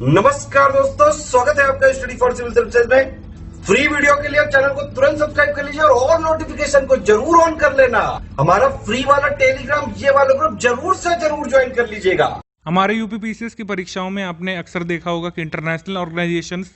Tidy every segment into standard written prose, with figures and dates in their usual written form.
नमस्कार दोस्तों, स्वागत है आपका स्टडी फॉर सिविल सर्विसेज में। फ्री वीडियो के लिए चैनल को तुरंत सब्सक्राइब कर लीजिए और नोटिफिकेशन को जरूर ऑन कर लेना। हमारा फ्री वाला टेलीग्राम ये वाला ग्रुप जरूर से जरूर ज्वाइन कर लीजिएगा। हमारे यूपीपीसीएस की परीक्षाओं में आपने अक्सर देखा होगा कि इंटरनेशनल ऑर्गेनाइजेशंस,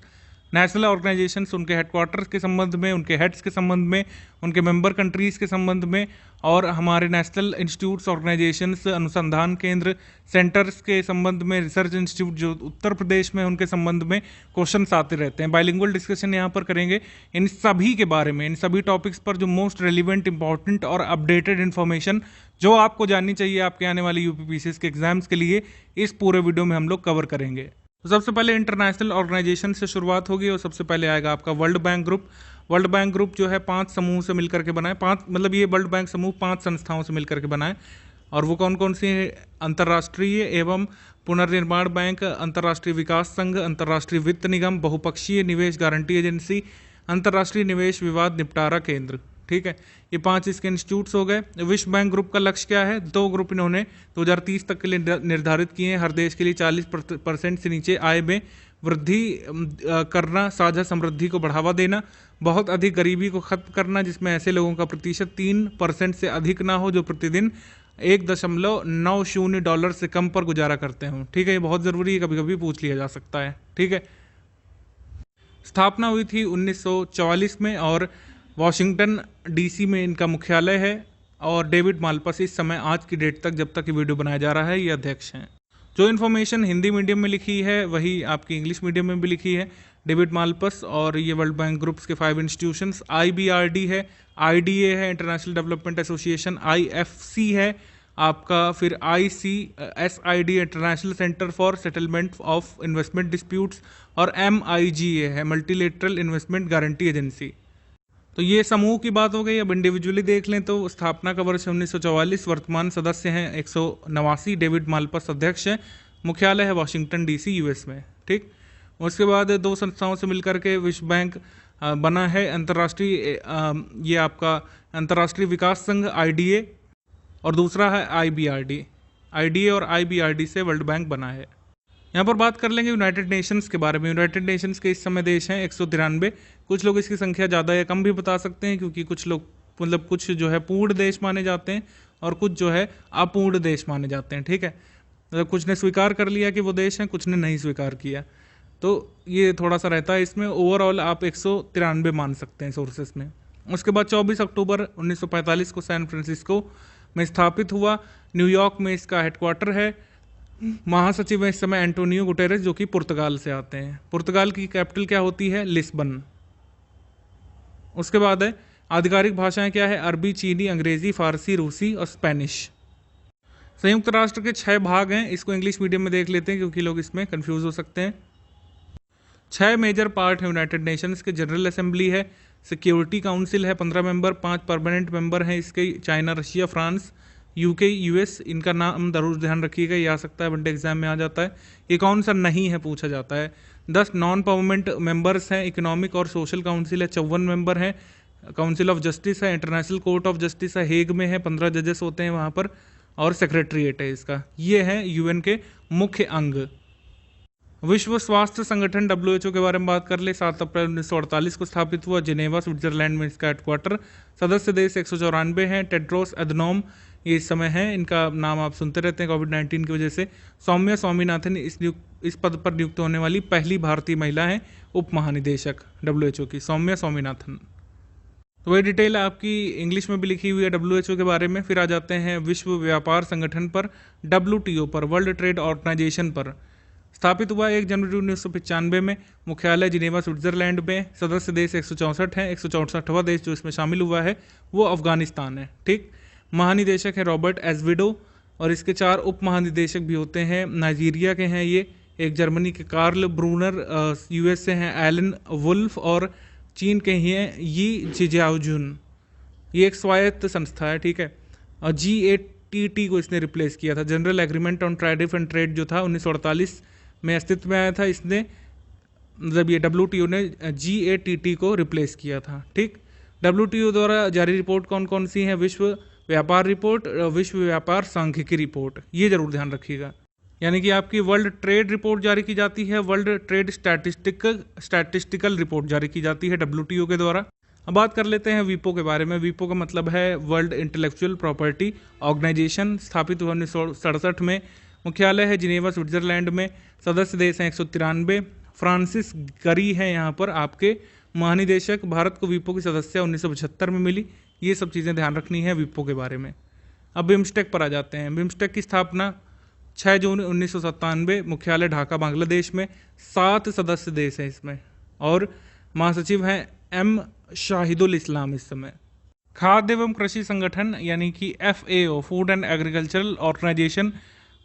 नेशनल ऑर्गेनाइजेशंस, उनके हेडक्वार्टर्स के संबंध में, उनके हेड्स के संबंध में, उनके मेंबर कंट्रीज़ के संबंध में और हमारे नेशनल इंस्टीट्यूट्स, ऑर्गेनाइजेशंस, अनुसंधान केंद्र, सेंटर्स के संबंध में, रिसर्च इंस्टीट्यूट जो उत्तर प्रदेश में, उनके संबंध में क्वेश्चंस आते रहते हैं। बाइलिंगुअल डिस्कशन यहाँ पर करेंगे इन सभी के बारे में, इन सभी टॉपिक्स पर जो मोस्ट रेलिवेंट, इंपॉर्टेंट और अपडेटेड इन्फॉर्मेशन जो आपको जाननी चाहिए आपके आने वाले यूपीपीसीएस के एग्जाम्स के लिए, इस पूरे वीडियो में हम लोग कवर करेंगे। तो सबसे पहले इंटरनेशनल ऑर्गेनाइजेशन से शुरुआत होगी और सबसे पहले आएगा आपका world bank group. World bank group जो है 5 समूह से मिलकर के बना है। 5 मतलब ये वर्ल्ड बैंक समूह 5 संस्थाओं से मिलकर के बना है। और वो कौन कौन सी है? अंतर्राष्ट्रीय एवं पुनर्निर्माण बैंक, अंतर्राष्ट्रीय विकास संघ, अंतर्राष्ट्रीय वित्त निगम, बहुपक्षीय निवेश गारंटी एजेंसी, अंतर्राष्ट्रीय निवेश विवाद निपटारा केंद्र। ठीक है, ये 5 इसके इंस्टीट्यूट्स हो गए। विश्व बैंक ग्रुप का लक्ष्य क्या है? 2 ग्रुप इन्होंने 2030 तक के लिए निर्धारित किए हैं। हर देश के लिए 40% से नीचे आय में वृद्धि करना, साझा समृद्धि को बढ़ावा देना, बहुत अधिक गरीबी को खत्म करना जिसमें ऐसे लोगों का प्रतिशत 3% से अधिक ना हो जो प्रतिदिन $1.90 से कम पर गुजारा करते हों। ठीक है, ये बहुत ज़रूरी है, कभी कभी पूछ लिया जा सकता है। ठीक है, स्थापना हुई थी 1944 में और वॉशिंगटन डीसी में इनका मुख्यालय है। और डेविड मालपस इस समय आज की डेट तक, जब तक ये वीडियो बनाया जा रहा है, ये अध्यक्ष हैं। जो इन्फॉर्मेशन हिंदी मीडियम में लिखी है वही आपकी इंग्लिश मीडियम में भी लिखी है। डेविड मालपस और ये वर्ल्ड बैंक ग्रुप्स के 5 इंस्टीट्यूशंस, IBRD है, IDA है, इंटरनेशनल डेवलपमेंट एसोसिएशन, IFC है आपका, फिर ICSID, international centre for settlement of investment disputes, और MIGA है, मल्टीलेटरल इन्वेस्टमेंट गारंटी एजेंसी। तो ये समूह की बात हो गई। अब इंडिविजुअली देख लें तो स्थापना का वर्ष 1944, वर्तमान सदस्य हैं 189, डेविड मालपस अध्यक्ष हैं, मुख्यालय है वॉशिंगटन DC US में। ठीक, उसके बाद 2 संस्थाओं से मिलकर के विश्व बैंक बना है। अंतर्राष्ट्रीय ये आपका अंतर्राष्ट्रीय विकास संघ IDA और दूसरा है IBRD। IDA और IBRD से वर्ल्ड बैंक बना है। यहाँ पर बात कर लेंगे यूनाइटेड नेशंस के बारे में। यूनाइटेड नेशंस के इस समय देश हैं 193। कुछ लोग इसकी संख्या ज़्यादा या कम भी बता सकते हैं, क्योंकि कुछ लोग मतलब कुछ जो है पूर्ण देश माने जाते हैं और कुछ जो है अपूर्ण देश माने जाते हैं। ठीक है, मतलब कुछ ने स्वीकार कर लिया कि वो देश हैं, कुछ ने नहीं स्वीकार किया, तो ये थोड़ा सा रहता है इसमें। ओवरऑल आप 193 मान सकते हैं सोर्सेस में। उसके बाद 24 अक्टूबर 1945 को सैन फ्रांसिस्को में स्थापित हुआ। न्यूयॉर्क में इसका हेडक्वार्टर है। महासचिव है इस समय एंटोनियो गुटेरेस, जो कि पुर्तगाल से आते हैं। पुर्तगाल की कैपिटल क्या होती है? लिस्बन। उसके बाद है आधिकारिक भाषाएं क्या है? अरबी, चीनी, अंग्रेजी, फारसी, रूसी और स्पेनिश। संयुक्त राष्ट्र के 6 भाग हैं। इसको इंग्लिश मीडियम में देख लेते हैं क्योंकि लोग इसमें कंफ्यूज हो सकते हैं। 6 मेजर पार्ट है यूनाइटेड नेशंस के। जनरल असेंबली है, सिक्योरिटी काउंसिल है 15 मेंबर, 5 परमानेंट मेंबर हैं इसके, China, Russia, France, UK, US। इनका नाम जरूर ध्यान रखिएगा, ये आ सकता है वनडे एग्जाम में आ जाता है। ये कौन सा नहीं है पूछा जाता है। 10 नॉन परमानेंट मेंबर्स हैं। इकोनॉमिक और सोशल काउंसिल है, 54 मेंबर हैं। काउंसिल ऑफ जस्टिस है, इंटरनेशनल कोर्ट ऑफ जस्टिस है, हेग में है, 15 जजेस होते हैं वहाँ पर, और सेक्रेटरीट है इसका। ये है UN के मुख्य अंग। विश्व स्वास्थ्य संगठन WHO के बारे में बात कर ले, 7 अप्रैल 1948 को स्थापित हुआ। जिनेवा, स्विट्जरलैंड में इसका हेडक्वार्टर। सदस्य देश 194 हैं। टेड्रोस एधनोम ये इस समय है, इनका नाम आप सुनते रहते हैं कोविड-19 की वजह से। सौम्या स्वामीनाथन इस पद पर नियुक्त होने वाली पहली भारतीय महिला है, उप महानिदेशक WHO की, सौम्या स्वामीनाथन। तो ये डिटेल आपकी इंग्लिश में भी लिखी हुई है WHO के बारे में। फिर आ जाते हैं विश्व व्यापार संगठन पर, WTO पर, वर्ल्ड ट्रेड ऑर्गेनाइजेशन पर। स्थापित हुआ 1 जनवरी 1995 में। मुख्यालय जिनेवा, स्विट्जरलैंड में। सदस्य देश 164 हैं। 164वां देश जो इसमें शामिल हुआ है वो अफगानिस्तान है। ठीक, महानिदेशक है रॉबर्ट एजविडो, और इसके 4 उप महानिदेशक भी होते हैं। नाइजीरिया के हैं ये, एक जर्मनी के कार्ल ब्रूनर, US से हैं एलन वुल्फ, और चीन के ही हैं यी जिजाओजुन। ये एक स्वायत्त संस्था है। ठीक है, और GATT को इसने रिप्लेस किया था। General agreement on tariff and trade जो था 1948 में अस्तित्व में आया था, इसने मतलब ये WTO ने GATT को रिप्लेस किया था। ठीक, WTO द्वारा जारी रिपोर्ट कौन कौन सी है? विश्व व्यापार रिपोर्ट, विश्व व्यापार सांख्यिकी रिपोर्ट, ये जरूर ध्यान रखिएगा। यानी कि आपकी वर्ल्ड ट्रेड रिपोर्ट जारी की जाती है, वर्ल्ड ट्रेड स्टैटिस्टिकल रिपोर्ट जारी की जाती है WTO के द्वारा। अब बात कर लेते हैं वीपो के बारे में। वीपो का मतलब है वर्ल्ड इंटेलेक्चुअल प्रॉपर्टी ऑर्गेनाइजेशन। स्थापित हुआ 1967 में। मुख्यालय है जिनेवा स्विट्जरलैंड में। सदस्य देश हैं 193। फ्रांसिस गरी हैं यहाँ पर आपके महानिदेशक। भारत को वीपो की सदस्यता 1975 में मिली। ये सब चीज़ें ध्यान रखनी है वीपो के बारे में। अब बिम्स्टेक पर आ जाते हैं। बिम्स्टेक की स्थापना 6 जून 1997। मुख्यालय ढाका बांग्लादेश में। 7 सदस्य देश हैं इसमें और महासचिव हैं M शाहिदुल इस्लाम इस समय। खाद्य एवं कृषि संगठन यानी कि FAO Food and Agricultural Organization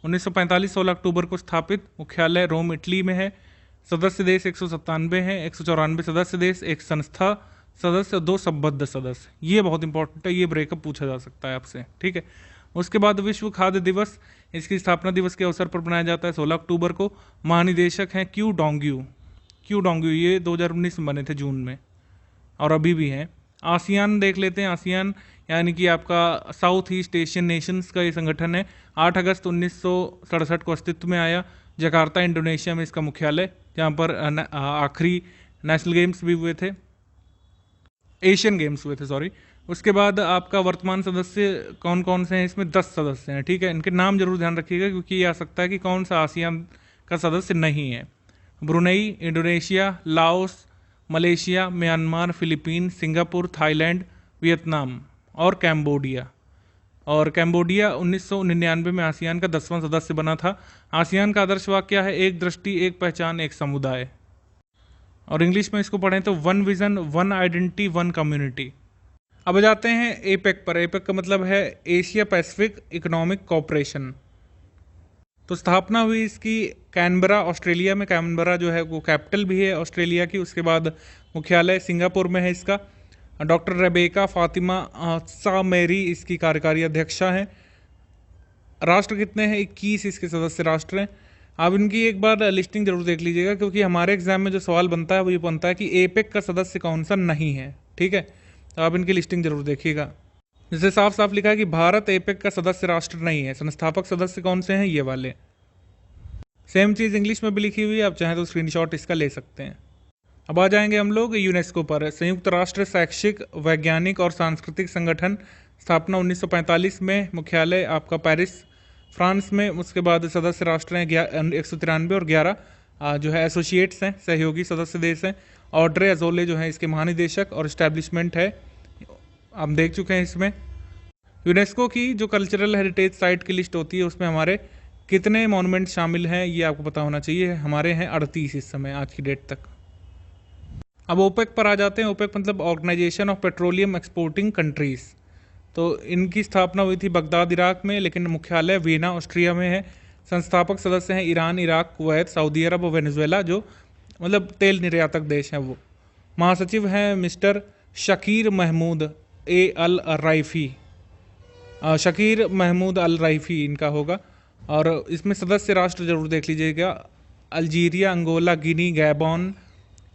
1945 16 अक्टूबर को स्थापित। मुख्यालय रोम इटली में है। सदस्य देश 197 हैं। 194 सदस्य देश, एक संस्था सदस्य, 2 संबद्ध सदस्य। ये बहुत इंपॉर्टेंट है, ये ब्रेकअप पूछा जा सकता है आपसे, ठीक है। उसके बाद विश्व खाद्य दिवस, इसकी स्थापना दिवस के अवसर पर मनाया जाता है 16 अक्टूबर को। महानिदेशक हैं क्यू डोंग्यू, ये 2019 में बने थे जून में और अभी भी हैं। आसियान देख लेते हैं। आसियान यानी कि आपका साउथ ईस्ट एशियन नेशंस का ये संगठन है। 8 अगस्त 1967 को अस्तित्व में आया। जकार्ता इंडोनेशिया में इसका मुख्यालय, जहाँ पर आखिरी नेशनल गेम्स भी हुए थे, एशियन गेम्स हुए थे सॉरी। उसके बाद आपका वर्तमान सदस्य कौन कौन से हैं इसमें? 10 सदस्य हैं, ठीक है। इनके नाम जरूर ध्यान रखिएगा क्योंकि ये आ सकता है कि कौन सा आसियान का सदस्य नहीं है। Brunei, Indonesia, Laos, Malaysia, Myanmar, Philippine, Singapore, Thailand, Vietnam और कैम्बोडिया। और कैम्बोडिया 1999 में आसियान का 10वां सदस्य बना था। आसियान का आदर्श वाक्य है एक दृष्टि, एक पहचान, एक समुदाय। और इंग्लिश में इसको पढ़ें तो 1 विजन, 1 आइडेंटिटी, 1 कम्युनिटी। अब जाते हैं एपेक पर। एपेक का मतलब है एशिया पैसिफिक इकोनॉमिक कोऑपरेशन। तो स्थापना हुई इसकी कैनबरा, ऑस्ट्रेलिया में। कैनबरा जो है वो कैपिटल भी है ऑस्ट्रेलिया की। उसके बाद मुख्यालय सिंगापुर में है इसका। डॉक्टर रेबेका फातिमा सामेरी इसकी कार्यकारी अध्यक्षा हैं। राष्ट्र कितने हैं? 21 इसके सदस्य राष्ट्र हैं। आप इनकी एक बार लिस्टिंग जरूर देख लीजिएगा क्योंकि हमारे एग्जाम में जो सवाल बनता है वो ये बनता है कि एपेक का सदस्य कौन सा नहीं है, ठीक है। तो आप इनकी लिस्टिंग जरूर देखिएगा। जैसे साफ साफ लिखा है कि भारत एपेक का सदस्य राष्ट्र नहीं है। संस्थापक सदस्य कौन से हैं? ये वाले। सेम चीज़ इंग्लिश में भी लिखी हुई है, आप चाहें तो स्क्रीनशॉट इसका ले सकते हैं। अब आ जाएंगे हम लोग यूनेस्को पर। संयुक्त राष्ट्र शैक्षिक, वैज्ञानिक और सांस्कृतिक संगठन, स्थापना 1945 में। मुख्यालय आपका पेरिस, फ्रांस में। उसके बाद सदस्य राष्ट्र हैं 193 और 11 जो है एसोसिएट्स हैं, सहयोगी सदस्य देश हैं। ऑड्रे अजोले जो है इसके महानिदेशक और इस्टेब्लिशमेंट है, हम देख चुके हैं इसमें। यूनेस्को की जो कल्चरल हेरिटेज साइट की लिस्ट होती है उसमें हमारे कितने मॉन्यूमेंट शामिल हैं ये आपको पता होना चाहिए। हमारे हैं 38 इस समय, आज की डेट तक। अब ओपेक पर आ जाते हैं। ओपेक मतलब Organization of Petroleum Exporting Countries. तो इनकी स्थापना हुई थी बगदाद, इराक में, लेकिन मुख्यालय वियना, ऑस्ट्रिया में है। संस्थापक सदस्य हैं ईरान, इराक, कुवैत, सऊदी अरब और वेनेजुएला, जो मतलब तेल निर्यातक देश हैं वो। महासचिव हैं mister Shakir Mahmoud Al Raifi. Shakir Mahmoud Al Raifi इनका होगा। और इसमें सदस्य राष्ट्र जरूर देख लीजिएगा। Algeria, Angola, Guinea, Gabon,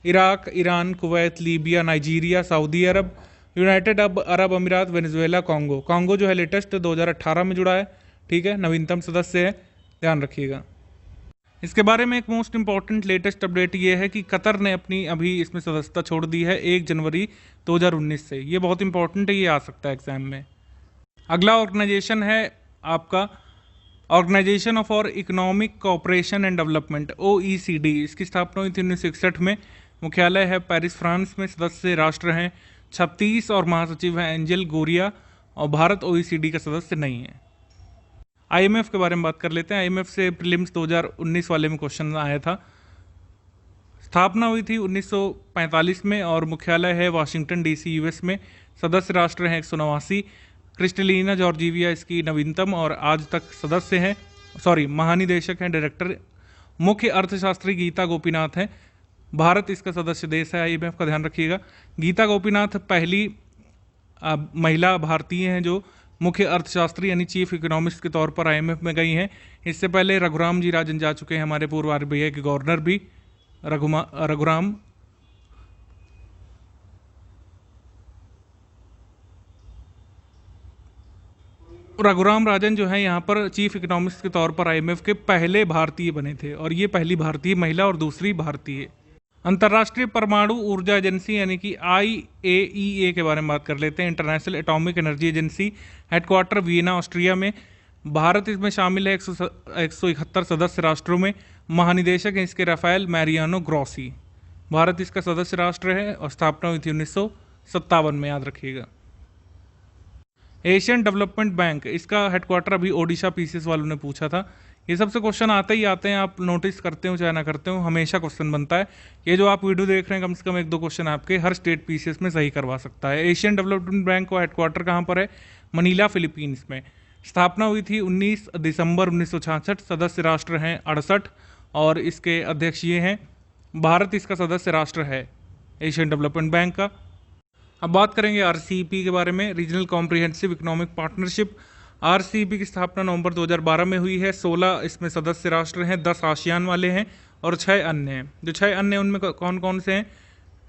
Iraq, Iran, Kuwait, Libya, Nigeria, Saudi Arab, United Arab Emirates, Venezuela, Congo. Congo जो है लेटेस्ट 2018 में जुड़ा है, ठीक है, नवीनतम सदस्य है, ध्यान रखिएगा। इसके बारे में एक मोस्ट इंपॉर्टेंट लेटेस्ट अपडेट ये है कि कतर ने अपनी अभी इसमें सदस्यता छोड़ दी है 1 जनवरी 2019 से। ये बहुत इंपॉर्टेंट है, ये आ सकता है एग्जाम में। अगला ऑर्गेनाइजेशन है आपका Organization for Economic Cooperation and Development, OECD। इसकी स्थापना हुई थी 1961 में। मुख्यालय है पेरिस, फ्रांस में। सदस्य राष्ट्र हैं 36 और महासचिव हैं एंजेल गोरिया। और भारत OECD का सदस्य नहीं है। IMF के बारे में बात कर लेते हैं। IMF से प्रीलिम्स 2019 वाले में क्वेश्चन आया था। स्थापना हुई थी 1945 में और मुख्यालय है वाशिंगटन DC, US में। सदस्य राष्ट्र हैं 189। क्रिस्टलिना जॉर्जीविया इसकी नवीनतम और आज तक सदस्य हैं, महानिदेशक हैं, डायरेक्टर। मुख्य अर्थशास्त्री गीता गोपीनाथ हैं। भारत इसका सदस्य देश है IMF का, ध्यान रखिएगा। गीता गोपीनाथ पहली महिला भारतीय हैं जो मुख्य अर्थशास्त्री यानी चीफ इकोनॉमिस्ट के तौर पर IMF में गई हैं। इससे पहले रघुराम जी राजन जा चुके हैं, हमारे पूर्व RBI के गवर्नर भी रघुराम। रघुराम राजन जो है यहाँ पर चीफ इकोनॉमिस्ट के तौर पर आईएमएफ के पहले भारतीय बने थे और ये पहली भारतीय महिला और दूसरी भारतीय। अंतर्राष्ट्रीय परमाणु ऊर्जा एजेंसी यानी कि IAEA के बारे में बात कर लेते हैं। International atomic energy agency, headquarter Vienna Austria में। भारत इसमें शामिल है 171 सदस्य राष्ट्रों में। महानिदेशक हैं इसके राफेल मैरियानो ग्रॉसी। भारत इसका सदस्य राष्ट्र है और स्थापना हुई थी 1957 में, याद रखिएगा। एशियन डेवलपमेंट बैंक, इसका हेडक्वार्टर अभी ओडिशा पीसीएस वालों ने पूछा था। ये सबसे क्वेश्चन आते ही आते हैं, आप नोटिस करते हो चाहे ना करते हो, हमेशा क्वेश्चन बनता है। ये जो आप वीडियो देख रहे हैं कम से कम 1-2 क्वेश्चन आपके हर स्टेट पीसीएस में सही करवा सकता है। एशियन डेवलपमेंट बैंक का हेडक्वार्टर कहाँ पर है? मनीला, फिलीपींस में। स्थापना हुई थी 19 दिसंबर 1966। सदस्य राष्ट्र हैं 68 और इसके अध्यक्ष ये हैं। भारत इसका सदस्य राष्ट्र है एशियन डेवलपमेंट बैंक का। अब बात करेंगे RCEP के बारे में, regional comprehensive economic partnership. RCEP की स्थापना नवंबर 2012 में हुई है। 16 इसमें सदस्य राष्ट्र हैं, 10 आसियान वाले हैं और 6 अन्य हैं। जो 6 अन्य उनमें कौन कौन से हैं?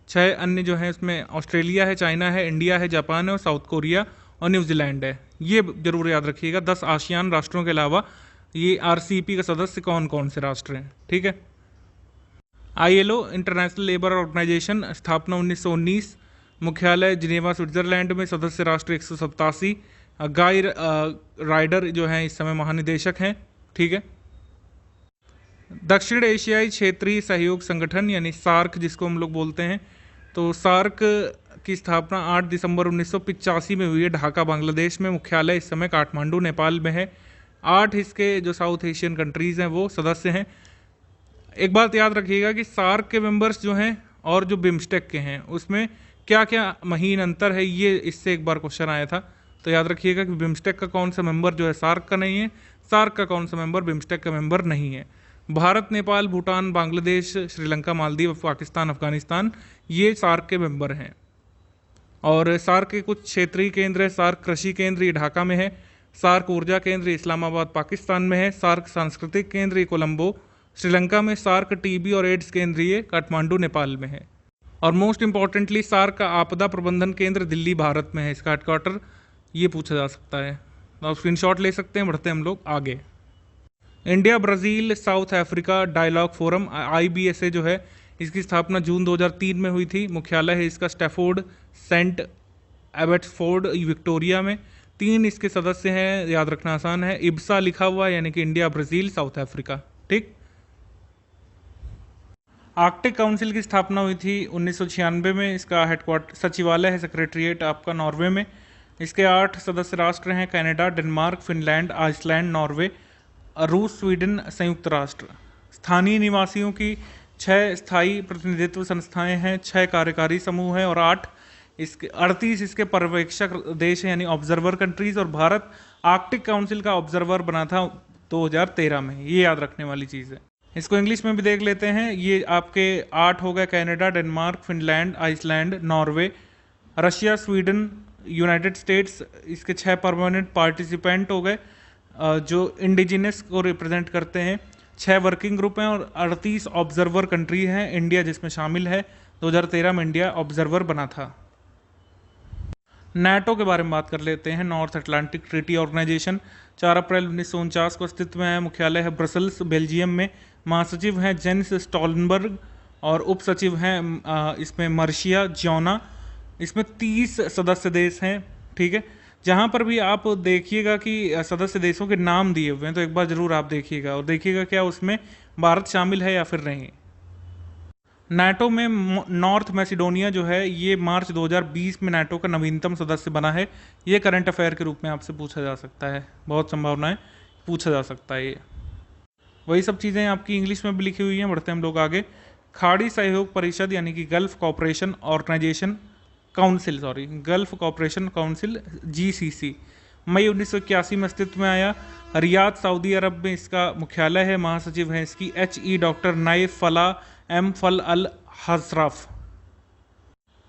6 अन्य जो हैं उसमें ऑस्ट्रेलिया है, चाइना है, इंडिया है, जापान है और साउथ कोरिया और न्यूजीलैंड है। ये जरूर याद रखिएगा। 10 आसियान राष्ट्रों के अलावा ये RCEP का सदस्य कौन कौन से राष्ट्र हैं, ठीक है। ILO, इंटरनेशनल लेबर ऑर्गेनाइजेशन, स्थापना 1919। मुख्यालय जिनेवा, स्विट्जरलैंड में। सदस्य राष्ट्र 187। गाई राइडर जो हैं इस समय महानिदेशक हैं, ठीक है। दक्षिण एशियाई क्षेत्रीय सहयोग संगठन यानी सार्क जिसको हम लोग बोलते हैं, तो सार्क की स्थापना 8 दिसंबर 1985 में हुई है, ढाका, बांग्लादेश में। मुख्यालय इस समय काठमांडू, नेपाल में है। 8 इसके जो साउथ एशियन कंट्रीज़ हैं वो सदस्य हैं। एक बात याद रखिएगा कि सार्क के मेंबर्स जो हैं और जो बिम्स्टेक के हैं उसमें क्या क्या महीन अंतर है, ये इससे एक बार क्वेश्चन आया था। तो याद रखिएगा कि बिम्स्टेक का कौन सा मेंबर जो है सार्क का नहीं है, सार्क का कौन सा मेंबर बिम्स्टेक का मेंबर नहीं है। भारत, नेपाल, भूटान, बांग्लादेश, श्रीलंका, मालदीव, पाकिस्तान, अफगानिस्तान ये सार्क के मेंबर हैं। और सार्क के कुछ क्षेत्रीय केंद्र है। सार्क कृषि केंद्र ये ढाका में है। सार्क ऊर्जा केंद्र इस्लामाबाद, पाकिस्तान में है। सार्क सांस्कृतिक केंद्र ये कोलंबो, श्रीलंका में। सार्क टीबी और एड्स केंद्र ये काठमांडू, नेपाल में है। और मोस्ट इंपॉर्टेंटली सार्क का आपदा प्रबंधन केंद्र दिल्ली, भारत में है इसका हेडक्वार्टर। ये पूछा जा सकता है, तो आप स्क्रीनशॉट ले सकते हैं। बढ़ते हैं हम लोग आगे। India, Brazil, South Africa dialogue forum IBSA जो है इसकी स्थापना जून 2003 में हुई थी। मुख्यालय है इसका स्टैफोर्ड सेंट एबट्सफोर्ड, विक्टोरिया में। 3 इसके सदस्य हैं, याद रखना आसान है। IBSA लिखा हुआ यानी कि इंडिया, ब्राज़ील, साउथ अफ्रीका, ठीक। आर्कटिक काउंसिल की स्थापना हुई थी 1996 में। इसका हेडक्वार्टर सचिवालय है, सेक्रेटरीट आपका नॉर्वे में। इसके 8 सदस्य राष्ट्र हैं, Canada, Denmark, Finland, Iceland, Norway, रूस, स्वीडन, संयुक्त राष्ट्र। स्थानीय निवासियों की 6 स्थायी प्रतिनिधित्व संस्थाएं हैं, 6 कार्यकारी समूह हैं और 38 इसके पर्यवेक्षक देश हैं यानी ऑब्जर्वर कंट्रीज। और भारत आर्कटिक काउंसिल का ऑब्जर्वर बना था 2013 में, ये याद रखने वाली चीज़ है। इसको इंग्लिश में भी देख लेते हैं। ये आपके 8 हो गए, Canada, Denmark, Finland, Iceland, Norway, Russia, Sweden, United States. इसके 6 परमानेंट पार्टिसिपेंट हो गए जो इंडिजिनस को रिप्रेजेंट करते हैं। 6 वर्किंग ग्रुप हैं और 38 ऑब्जर्वर कंट्री हैं, इंडिया जिसमें शामिल है। 2013 में इंडिया ऑब्जर्वर बना था। नाटो के बारे में बात कर लेते हैं। नॉर्थ अटलांटिक ट्रीटी ऑर्गेनाइजेशन 4 अप्रैल 1949 को अस्तित्व में है। मुख्यालय है ब्रसल्स, बेल्जियम में। महासचिव हैं जेंस स्टोल्टनबर्ग और उप सचिव हैं इसमें मर्शिया ज्योना। इसमें 30 सदस्य देश हैं, ठीक है। जहाँ पर भी आप देखिएगा कि सदस्य देशों के नाम दिए हुए हैं तो एक बार जरूर आप देखिएगा और देखिएगा क्या उसमें भारत शामिल है या फिर नहीं। नाटो में नॉर्थ मैसिडोनिया जो है ये मार्च 2020 में नाटो का नवीनतम सदस्य बना है। ये करंट अफेयर के रूप में आपसे पूछा जा सकता है, बहुत संभावनाएं पूछा जा सकता है। ये वही सब चीज़ें आपकी इंग्लिश में भी लिखी हुई हैं। बढ़ते हैं हम लोग आगे। खाड़ी सहयोग परिषद यानी कि Gulf Cooperation Organization Council, Gulf Cooperation Council GCC मई 1981 में अस्तित्व में आया। रियाद, सऊदी अरब में इसका मुख्यालय है। महासचिव हैं इसकी HE doctor Nayef Falah M फल Al Hajraf.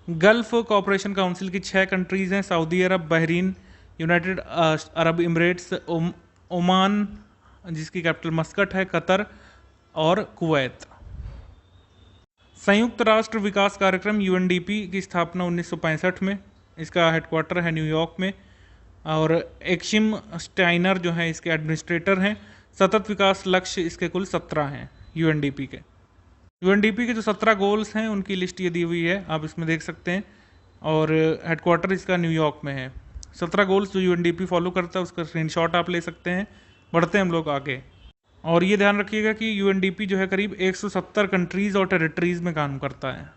Gulf Cooperation Council की 6 कंट्रीज़ हैं, Saudi Arab, Bahrain, United Arab Emirates, Oman जिसकी कैपिटल मस्कट है, कतर और कुवैत। संयुक्त राष्ट्र विकास कार्यक्रम UNDP की स्थापना 1965 में। इसका हेडक्वार्टर है न्यूयॉर्क में। और एक्शिम स्टाइनर जो है इसके एडमिनिस्ट्रेटर हैं। सतत विकास लक्ष्य इसके कुल 17 हैं यूएनडीपी के। यूएनडीपी के जो 17 गोल्स हैं उनकी लिस्ट ये दी हुई है, आप इसमें देख सकते हैं। और हेडक्वार्टर इसका न्यूयॉर्क में है। 17 गोल्स जो यूएनडीपी फॉलो करता है उसका स्क्रीनशॉट आप ले सकते हैं। बढ़ते हैं हम लोग आगे। और ये ध्यान रखिएगा कि यूएनडीपी जो है करीब 170 कंट्रीज़ और टेरिटरीज़ में काम करता है।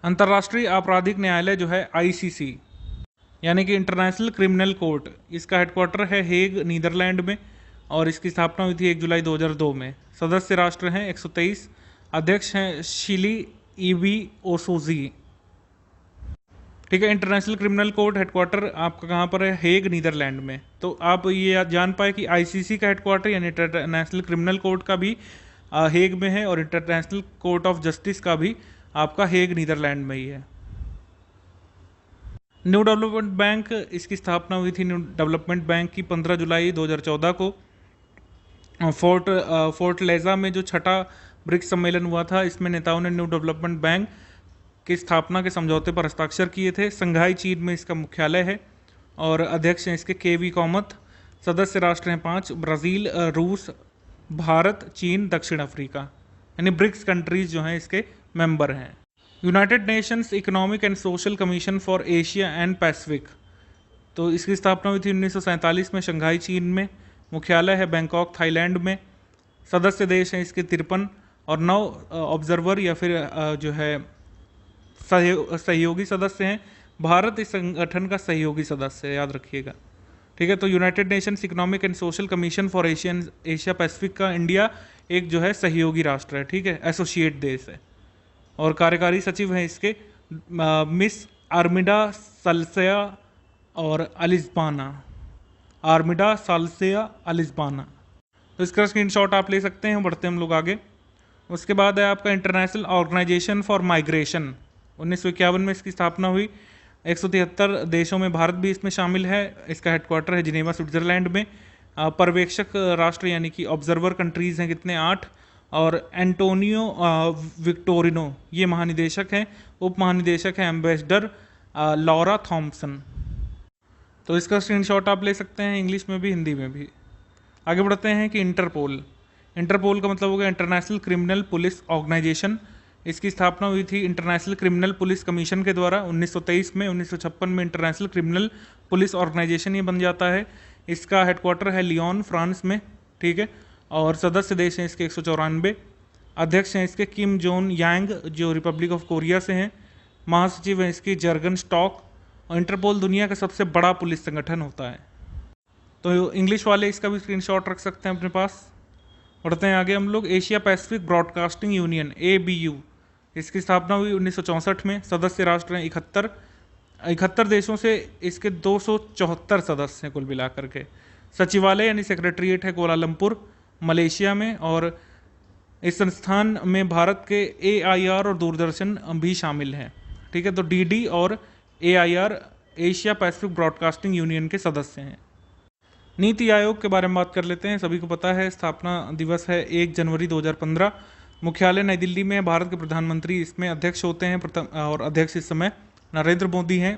अंतर्राष्ट्रीय आपराधिक न्यायालय जो है आईसीसी यानी कि इंटरनेशनल क्रिमिनल कोर्ट, इसका हेडक्वार्टर है हेग नीदरलैंड में और इसकी स्थापना हुई थी 1 जुलाई 2002 में। सदस्य राष्ट्र हैं 123। अध्यक्ष हैं शिली ईवी ओसोजी। ठीक है, इंटरनेशनल क्रिमिनल कोर्ट हेडक्वार्टर आपका कहाँ पर है? हेग नीदरलैंड में। तो आप ये जान पाए कि आईसीसी का हेडक्वार्टर यानी इंटरनेशनल क्रिमिनल कोर्ट का भी हेग में है और इंटरनेशनल कोर्ट ऑफ जस्टिस का भी आपका हेग नीदरलैंड में ही है। न्यू डेवलपमेंट बैंक, इसकी स्थापना हुई थी न्यू डेवलपमेंट बैंक की 15 जुलाई 2014 को। फोर्ट लेजा में जो छठा ब्रिक्स सम्मेलन हुआ था, इसमें नेताओं ने न्यू डेवलपमेंट बैंक की स्थापना के समझौते पर हस्ताक्षर किए थे। संघाई चीन में इसका मुख्यालय है और अध्यक्ष हैं इसके केवी कौमत। सदस्य राष्ट्र हैं 5, ब्राज़ील, रूस, भारत, चीन, दक्षिण अफ्रीका, यानी ब्रिक्स कंट्रीज जो हैं इसके मेंबर हैं। United Nations economic and social commission for Asia and Pacific, तो इसकी स्थापना हुई थी 1947 में शंघाई चीन में। मुख्यालय है बैंकॉक थाईलैंड में। सदस्य देश हैं इसके 53 और 9 ऑब्जर्वर या फिर जो है सहयोगी सदस्य हैं। भारत इस संगठन का सहयोगी सदस्य है, याद रखिएगा। ठीक है, तो United Nations economic and social commission for Asia Pacific का इंडिया एक जो है सहयोगी राष्ट्र है। ठीक है, एसोसिएट देश है। और कार्यकारी सचिव हैं इसके मिस आर्मिडा साल्सेया और अलिस्बाना। आर्मिडा साल्सेया अलिस्बाना, तो इसका स्क्रीनशॉट आप ले सकते हैं। बढ़ते हैं हम लोग आगे। उसके बाद है आपका इंटरनेशनल ऑर्गेनाइजेशन फॉर माइग्रेशन। 1951 में इसकी स्थापना हुई। 173 देशों में भारत भी इसमें शामिल है। इसका हेडक्वार्टर है जिनेवा स्विट्जरलैंड में। पर्यवेक्षक राष्ट्र यानी कि ऑब्जर्वर कंट्रीज़ हैं कितने? 8। और एंटोनियो विक्टोरिनो ये महानिदेशक हैं। उप महानिदेशक हैं एम्बेसडर लॉरा थॉम्पसन। तो इसका स्क्रीनशॉट आप ले सकते हैं, इंग्लिश में भी हिंदी में भी। आगे बढ़ते हैं कि इंटरपोल का मतलब हो गया इंटरनेशनल क्रिमिनल पुलिस ऑर्गेनाइजेशन। इसकी स्थापना हुई थी इंटरनेशनल क्रिमिनल पुलिस कमीशन के द्वारा 1923 में। 1956 में इंटरनेशनल क्रिमिनल पुलिस ऑर्गेनाइजेशन ये बन जाता है। इसका हेडक्वार्टर है लियोन फ्रांस में। ठीक है, और सदस्य देश हैं इसके 194। अध्यक्ष हैं इसके किम जोन यांग जो रिपब्लिक ऑफ कोरिया से हैं। महासचिव हैं इसकी जर्गन स्टॉक। और इंटरपोल दुनिया का सबसे बड़ा पुलिस संगठन होता है। तो इंग्लिश वाले इसका भी स्क्रीनशॉट रख सकते हैं अपने पास। बढ़ते हैं आगे हम लोग। Asia Pacific broadcasting union ABU, इसकी स्थापना हुई 1964 में। सदस्य राष्ट्र हैं 71 देशों से इसके 274 सदस्य हैं कुल मिलाकर के। सचिवालय यानी सेक्रेटरीट है कोलालमपुर मलेशिया में। और इस संस्थान में भारत के AIR और दूरदर्शन भी शामिल हैं। ठीक है, तो DD और AIR Asia Pacific broadcasting union के सदस्य हैं। नीति आयोग के बारे में बात कर लेते हैं। सभी को पता है स्थापना दिवस है 1 जनवरी 2015। मुख्यालय नई दिल्ली में है। भारत के प्रधानमंत्री इसमें अध्यक्ष होते हैं। और अध्यक्ष इस समय नरेंद्र मोदी हैं।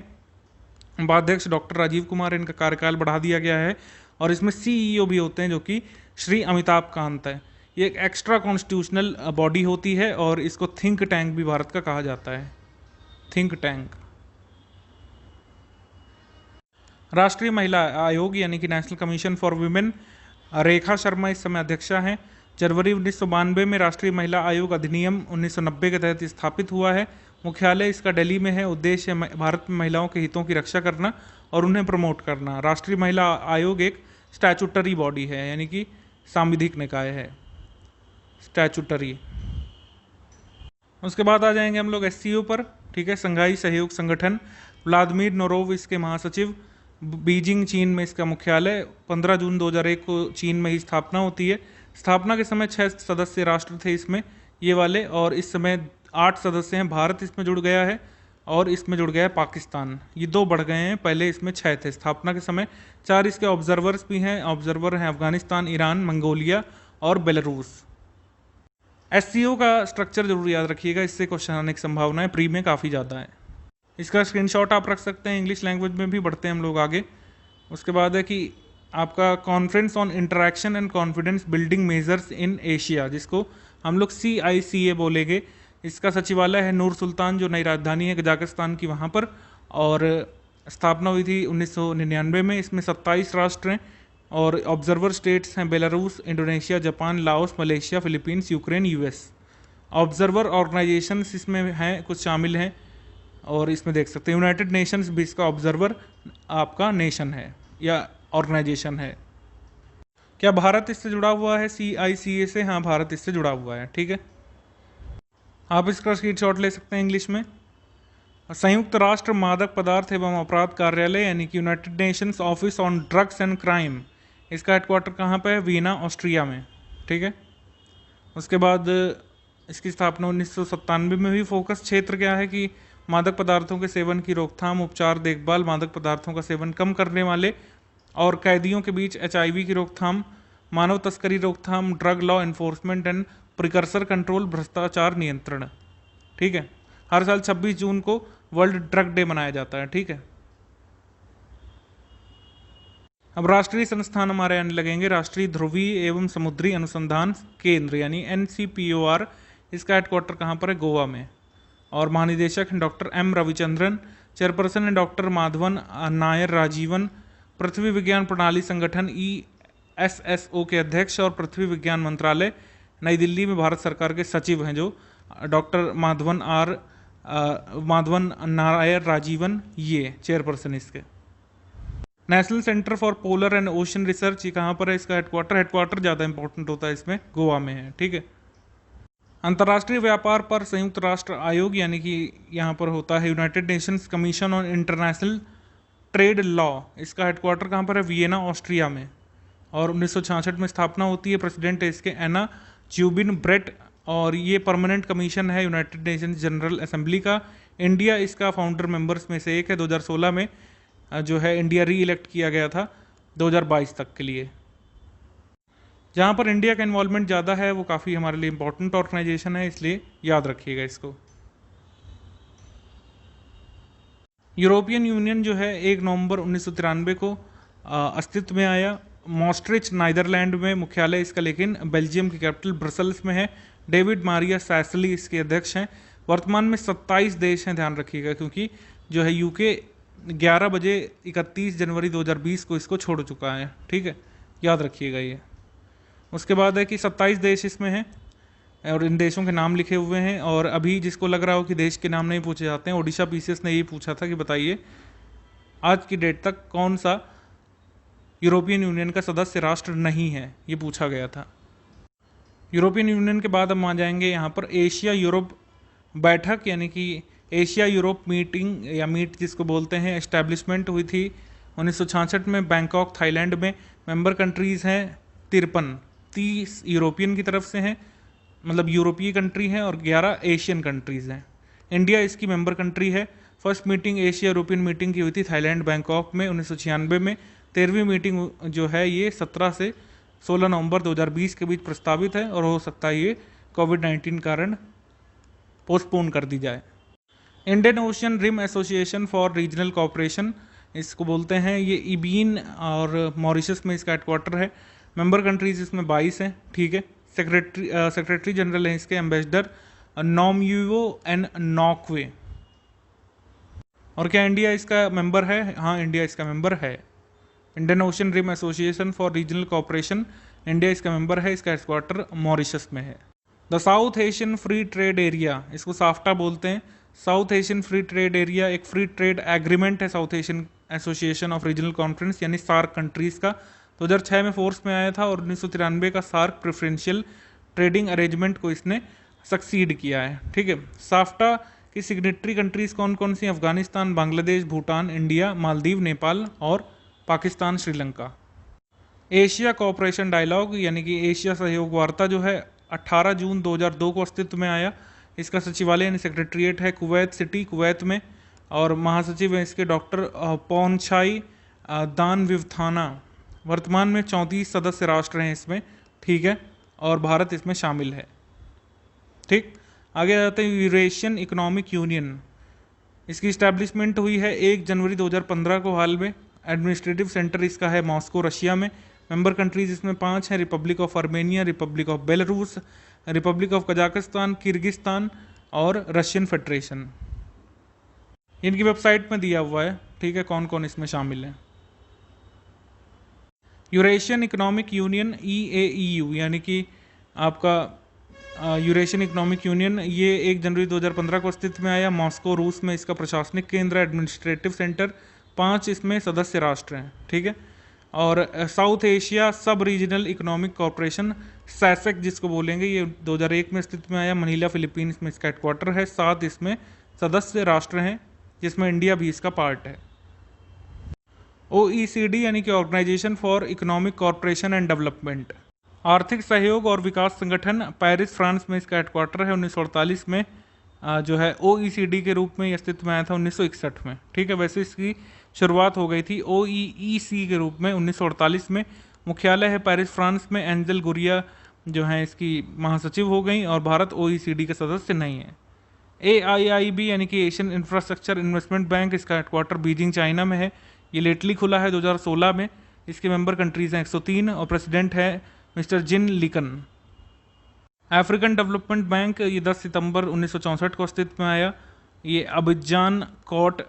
उपाध्यक्ष डॉक्टर राजीव कुमार, इनका कार्यकाल बढ़ा दिया गया है। और इसमें CEO भी होते हैं जो कि श्री अमिताभ कांत है। ये एक एक्स्ट्रा कॉन्स्टिट्यूशनल बॉडी होती है और इसको थिंक टैंक भी भारत का कहा जाता है। Think tank. राष्ट्रीय महिला आयोग यानी कि national commission for women, Rekha Sharma इस समय अध्यक्षा हैं। जनवरी 1992 में राष्ट्रीय महिला आयोग अधिनियम 1990 के तहत स्थापित हुआ है। मुख्यालय इसका दिल्ली में है। उद्देश्य भारत में महिलाओं के हितों की रक्षा करना और उन्हें प्रमोट करना। राष्ट्रीय महिला आयोग एक स्टैचूटरी बॉडी है यानी कि सांविधिक निकाय है, स्टैचूटरी। उसके बाद आ जाएंगे हम लोग SCO पर। ठीक है, संघाई सहयोग संगठन। व्लादिमीर नोरोव इसके महासचिव। बीजिंग चीन में इसका मुख्यालय। 15 जून 2001 को चीन में ही स्थापना होती है। स्थापना के समय 6 सदस्य राष्ट्र थे इसमें ये वाले, और इस समय 8 सदस्य हैं। भारत इसमें जुड़ गया है और इसमें जुड़ गया है पाकिस्तान। ये 2 बढ़ गए हैं, पहले इसमें 6 थे स्थापना के समय। 4 इसके ऑब्जर्वर्स भी हैं। ऑब्जर्वर हैं अफगानिस्तान, ईरान, मंगोलिया और बेलारूस। SCO का स्ट्रक्चर जरूर याद रखिएगा, इससे क्वेश्चन आने की संभावनाएं प्री में काफ़ी ज़्यादा है। इसका स्क्रीनशॉट आप रख सकते हैं इंग्लिश लैंग्वेज में भी। बढ़ते हैं हम लोग आगे। उसके बाद है कि आपका conference on interaction and confidence building measures in Asia, जिसको हम लोग CICA बोलेंगे। इसका सचिवालय है नूर सुल्तान, जो नई राजधानी है कजाकिस्तान की, वहाँ पर। और स्थापना हुई थी 1999 में। इसमें 27 राष्ट्र हैं और ऑब्जर्वर स्टेट्स हैं Belarus, Indonesia, Japan, Laos, Malaysia, Philippines, Ukraine, US। Observer organisations इसमें हैं, कुछ शामिल हैं, और इसमें देख सकते हैं यूनाइटेड नेशंस भी इसका ऑब्जर्वर आपका नेशन है या ऑर्गेनाइजेशन है। क्या भारत इससे जुड़ा हुआ है CICA से? हाँ, भारत इससे जुड़ा हुआ है। ठीक है, आप इसका स्क्रीनशॉट ले सकते हैं इंग्लिश में। संयुक्त राष्ट्र मादक पदार्थ एवं अपराध कार्यालय यानी कि United Nations office on drugs and crime, इसका हेडक्वार्टर कहाँ पे है? वियना, ऑस्ट्रिया में। ठीक है, उसके बाद इसकी स्थापना 1997 में हुई। फोकस क्षेत्र क्या है कि मादक पदार्थों के सेवन की रोकथाम, उपचार, देखभाल, मादक पदार्थों का सेवन कम करने वाले और कैदियों के बीच HIV की रोकथाम, मानव तस्करी रोकथाम, drug law enforcement and precursor control, भ्रष्टाचार नियंत्रण। ठीक है, हर साल 26 जून को वर्ल्ड ड्रग डे मनाया जाता है। ठीक है, अब राष्ट्रीय संस्थान हमारे आने लगेंगे। राष्ट्रीय ध्रुवीय एवं समुद्री अनुसंधान केंद्र यानी NCPOR, इसका हेडक्वार्टर कहाँ पर है? गोवा में। और महानिदेशक हैं डॉक्टर M रविचंद्रन, चेयरपर्सन हैं डॉक्टर माधवन नायर राजीवन। पृथ्वी विज्ञान प्रणाली संगठन ESSO के अध्यक्ष और पृथ्वी विज्ञान मंत्रालय नई दिल्ली में भारत सरकार के सचिव हैं, जो डॉक्टर माधवन नायर राजीवन, ये चेयरपर्सन इसके। National centre for polar and ocean research, ये कहाँ पर है? इसका हेडक्वार्टर ज़्यादा इंपॉर्टेंट होता है इसमें, गोवा में है। ठीक है, अंतर्राष्ट्रीय व्यापार पर संयुक्त राष्ट्र आयोग यानी कि यहाँ पर होता है United Nations commission on international trade law, इसका हेडक्वार्टर कहाँ पर है? वियना, ऑस्ट्रिया में। और 1966 में स्थापना होती है। प्रेसिडेंट है इसके एना च्यूबिन ब्रेट, और ये परमानेंट कमीशन है यूनाइटेड नेशंस जनरल असेंबली का। इंडिया इसका फाउंडर मेंबर्स में से एक है। 2016 में जो है इंडिया री इलेक्ट किया गया था 2022 तक के लिए। जहाँ पर इंडिया का इन्वॉल्वमेंट ज़्यादा है वो काफ़ी हमारे लिए इंपॉर्टेंट ऑर्गेनाइजेशन है, इसलिए याद रखिएगा इसको। यूरोपियन यूनियन जो है 1 नवंबर 1993 को अस्तित्व में आया। मॉस्ट्रिच नीदरलैंड में मुख्यालय इसका, लेकिन बेल्जियम की कैपिटल ब्रसल्स में है। डेविड मारिया सैसली इसके अध्यक्ष हैं। वर्तमान में 27 देश हैं, ध्यान रखिएगा, क्योंकि जो है UK 11 बजे 31 जनवरी 2020 को इसको छोड़ चुका है। ठीक है, याद रखिएगा ये। उसके बाद है कि 27 देश इसमें हैं और इन देशों के नाम लिखे हुए हैं। और अभी जिसको लग रहा हो कि देश के नाम नहीं पूछे जाते हैं, ओडिशा PCS ने यही पूछा था कि बताइए आज की डेट तक कौन सा यूरोपियन यूनियन का सदस्य राष्ट्र नहीं है, ये पूछा गया था। यूरोपियन यूनियन के बाद हम आ जाएंगे यहाँ पर एशिया यूरोप बैठक, यानी कि एशिया यूरोप मीटिंग या मीट जिसको बोलते हैं। एस्टैब्लिशमेंट हुई थी 1966 में बैंकॉक, थाईलैंड में। मेंबर कंट्रीज़ हैं 53, 30 यूरोपियन की तरफ से हैं, मतलब यूरोपीय कंट्री हैं, और 11 एशियन कंट्रीज़ हैं। इंडिया इसकी मेंबर कंट्री है। First meeting Asia European meeting की हुई थी थाईलैंड, बैंकॉक में 1996 में। 13वीं मीटिंग जो है ये 17 से 16 नवंबर 2020 के बीच प्रस्तावित है, और हो सकता है ये कोविड-19 कारण पोस्टपोन कर दी जाए। Indian Ocean Rim Association for Regional Cooperation इसको बोलते हैं, ये इबीन और मॉरिशस में इसका हेडक्वार्टर है। मेंबर कंट्रीज इसमें 22 हैं। ठीक है, सेक्रेटरी जनरल हैं इसके एम्बेसडर नोमयुओ एन नॉकवे। और क्या इंडिया इसका मेंबर है? हाँ, इंडिया इसका मेंबर है। Indian Ocean Rim Association for Regional Cooperation, India इसका मेंबर है। इसका हेडक्वार्टर मॉरिशस में है। The South Asian Free Trade Area, इसको साफ्टा बोलते हैं। South Asian Free Trade Area एक फ्री ट्रेड एग्रीमेंट है South Asian Association of Regional Conference यानी सार्क कंट्रीज़ का। 2006 में फोर्स में आया था और 1993 का सार्क प्रेफरेंशियल ट्रेडिंग अरेंजमेंट को इसने सक्सीड किया है। ठीक है, साफ्टा की सिग्नेटरी कंट्रीज़ कौन कौन सी? अफगानिस्तान, बांग्लादेश, भूटान, इंडिया, मालदीव, नेपाल और Pakistan, Sri Lanka. Asia Cooperation Dialogue यानी कि एशिया सहयोग वार्ता जो है 18 जून 2002 को अस्तित्व में आया। इसका सचिवालय यानी सेक्रेटरीट है कुवैत सिटी, कुवैत में, और महासचिव हैं इसके डॉक्टर पौनछाई दानविवथाना। वर्तमान में 34 सदस्य राष्ट्र हैं इसमें। ठीक है, और भारत इसमें शामिल है। ठीक, आगे आते हैं यूरेशियन इकोनॉमिक यूनियन। इसकी इस्टेब्लिशमेंट हुई है 1 जनवरी 2015 को हाल में। एडमिनिस्ट्रेटिव सेंटर इसका है मॉस्को रशिया में। मेंबर कंट्रीज इसमें 5 हैं, Republic of Armenia, Republic of Belarus, Republic of Kazakhstan, Kyrgyzstan और रशियन फेडरेशन। इनकी वेबसाइट में दिया हुआ है, ठीक है, कौन कौन इसमें शामिल है। यूरेशियन इकोनॉमिक यूनियन EAEU यानी कि आपका यूरेशियन इकोनॉमिक यूनियन, ये 1 जनवरी 2015 को अस्तित्व में आया। मॉस्को रूस में इसका प्रशासनिक केंद्र, एडमिनिस्ट्रेटिव सेंटर, 5 इसमें सदस्य राष्ट्र हैं, ठीक है। और साउथ एशिया सब रीजनल इकोनॉमिक कॉरपोरेशन सैसेक जिसको बोलेंगे, ये 2001 में अस्तित्व में आया। मनीला फिलीपींस में इसका हेडक्वार्टर है। 7 इसमें सदस्य राष्ट्र हैं जिसमें इंडिया भी इसका पार्ट है। OECD यानी कि Organization for Economic Corporation and Development, आर्थिक सहयोग और विकास संगठन, पेरिस फ्रांस में इसका हेडक्वार्टर है। 1948 में जो है OECD के रूप में अस्तित्व में आया था 1961 में, ठीक है। वैसे इसकी शुरुआत हो गई थी OEEC के रूप में 1948 में। मुख्यालय है पेरिस फ्रांस में। एंजल गुरिया जो है इसकी महासचिव हो गई और भारत OECD का सदस्य नहीं है। AIIB यानी कि एशियन इंफ्रास्ट्रक्चर इन्वेस्टमेंट बैंक, इसका हेडक्वार्टर बीजिंग चाइना में है। ये लेटली खुला है 2016 में। इसके मेंबर कंट्रीज हैं 103 और प्रेसिडेंट है मिस्टर जिन लिकन। अफ्रीकन डेवलपमेंट बैंक, ये 10 सितंबर 1964 को अस्तित्व में आया। ये अबिजान कोट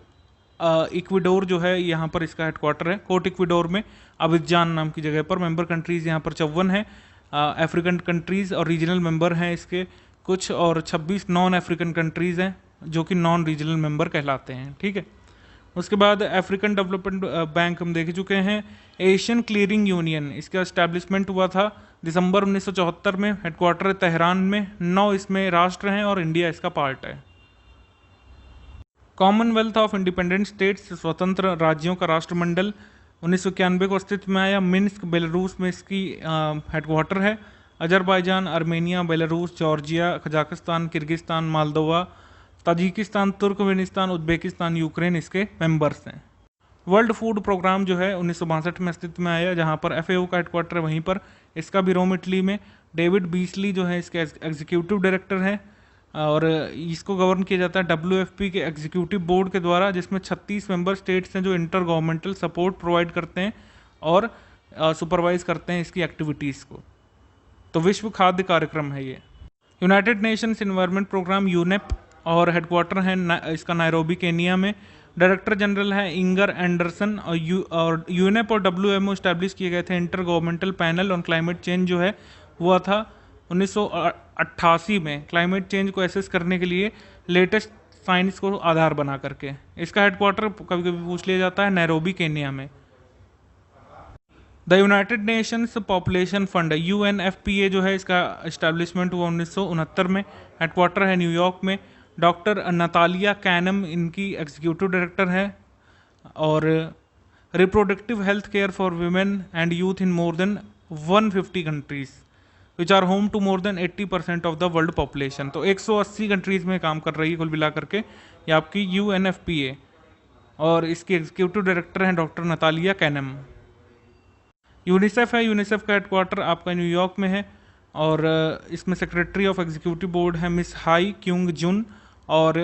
इक्वाडोर जो है यहाँ पर इसका हेडक्वार्टर है। कोट इक्वाडोर में अबिजान नाम की जगह पर। मेंबर कंट्रीज यहाँ पर 54 हैं अफ्रीकन कंट्रीज और रीजनल मेंबर हैं इसके कुछ, और 26 नॉन अफ्रीकन कंट्रीज़ हैं जो कि नॉन रीजनल मेंबर कहलाते हैं, ठीक है। उसके बाद अफ्रीकन डेवलपमेंट बैंक हम देख चुके हैं। एशियन क्लियरिंग यूनियन, इसका एस्टैब्लिशमेंट हुआ था दिसंबर 1974 में। हेडक्वार्टर तेहरान में। 9 इसमें राष्ट्र हैं और इंडिया इसका पार्ट है। कॉमनवेल्थ ऑफ इंडिपेंडेंट स्टेट्स, स्वतंत्र राज्यों का राष्ट्रमंडल, 1991 को अस्तित्व में आया। मिन्स्क बेलारूस में इसकी हेडक्वार्टर है। Azerbaijan, Armenia, Belarus, Georgia, Kazakhstan, Kyrgyzstan, Moldova, Tajikistan, Turkmenistan, Uzbekistan, Ukraine इसके मेंबर्स हैं। वर्ल्ड फूड प्रोग्राम जो है 1962 में अस्तित्व में आया, जहां पर FAO का हेडक्वार्टर है वहीं पर। इसका भी रोम इटली में। डेविड बीसली जो है इसके एग्जीक्यूटिव डायरेक्टर हैं और इसको गवर्न किया जाता है WFP के एग्जीक्यूटिव बोर्ड के द्वारा, जिसमें 36 मेंबर स्टेट्स हैं जो इंटर गवर्नमेंटल सपोर्ट प्रोवाइड करते हैं और सुपरवाइज करते हैं इसकी एक्टिविटीज़ को। तो विश्व खाद्य कार्यक्रम है ये। United Nations Environment Programme UNEP और हेडक्वार्टर है इसका नायरोबी केनिया में। डायरेक्टर जनरल है इंगर एंडरसन और यूनेप और WMO इस्टेब्लिश किए गए थे। Intergovernmental panel on climate change जो है हुआ था 1988 में, क्लाइमेट चेंज को एसेस करने के लिए लेटेस्ट साइंस को आधार बना करके। इसका हेडक्वार्टर कभी कभी पूछ लिया जाता है नैरोबी केनिया में। The United Nations population fund UNFPA जो है इसका इस्टेब्लिशमेंट हुआ 1969 में। हेडक्वार्टर है न्यूयॉर्क में। डॉक्टर नतालिया कैनम इनकी एग्जीक्यूटिव डायरेक्टर है। और reproductive health care for women and youth in more than 150 countries which are home to more than 80% of the world population. तो 180 कंट्रीज में काम कर रही है कुल मिला करके ये आपकी UNFPA, और इसकी एग्जीक्यूटिव डायरेक्टर हैं डॉक्टर नतालिया कैनम। यूनिसेफ है, यूनिसेफ का हेडक्वार्टर आपका न्यूयॉर्क में है और इसमें सेक्रेटरी ऑफ एग्जीक्यूटिव बोर्ड है मिस हाई क्यूंग जुन, और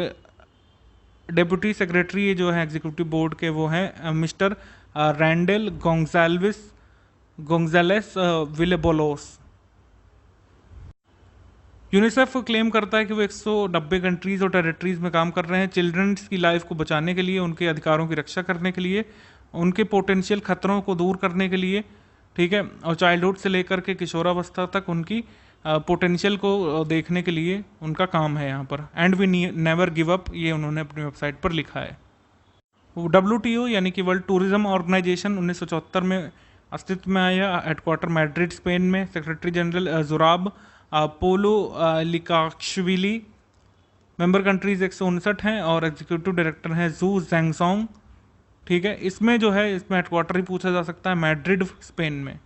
डेप्यूटी सेक्रेटरी जो है एग्जीक्यूटिव बोर्ड के वो हैं mister Randall Gonzalez Villalobos. UNICEF claim करता है कि वो 190 कंट्रीज़ और टेरिटरीज़ में काम कर रहे हैं चिल्ड्रंस की लाइफ को बचाने के लिए, उनके अधिकारों की रक्षा करने के लिए, उनके पोटेंशियल खतरों को दूर करने के लिए, ठीक है, और चाइल्डहुड से लेकर के किशोरावस्था तक उनकी पोटेंशियल को देखने के लिए उनका काम है यहाँ पर। And we never give up, ये उन्होंने अपनी वेबसाइट पर लिखा है। WTO यानी कि वर्ल्ड टूरिज्म ऑर्गेनाइजेशन 1974 में अस्तित्व में आया। हेडक्वार्टर मैड्रिड स्पेन में। सेक्रेटरी जनरल जुराब पोलो लिकाशविली। मेंबर कंट्रीज 159 हैं और एग्जीक्यूटिव डायरेक्टर हैं जू जैंगसोंग, ठीक है। इसमें जो है इसमें हेडक्वार्टर ही पूछा जा सकता है मैड्रिड स्पेन में।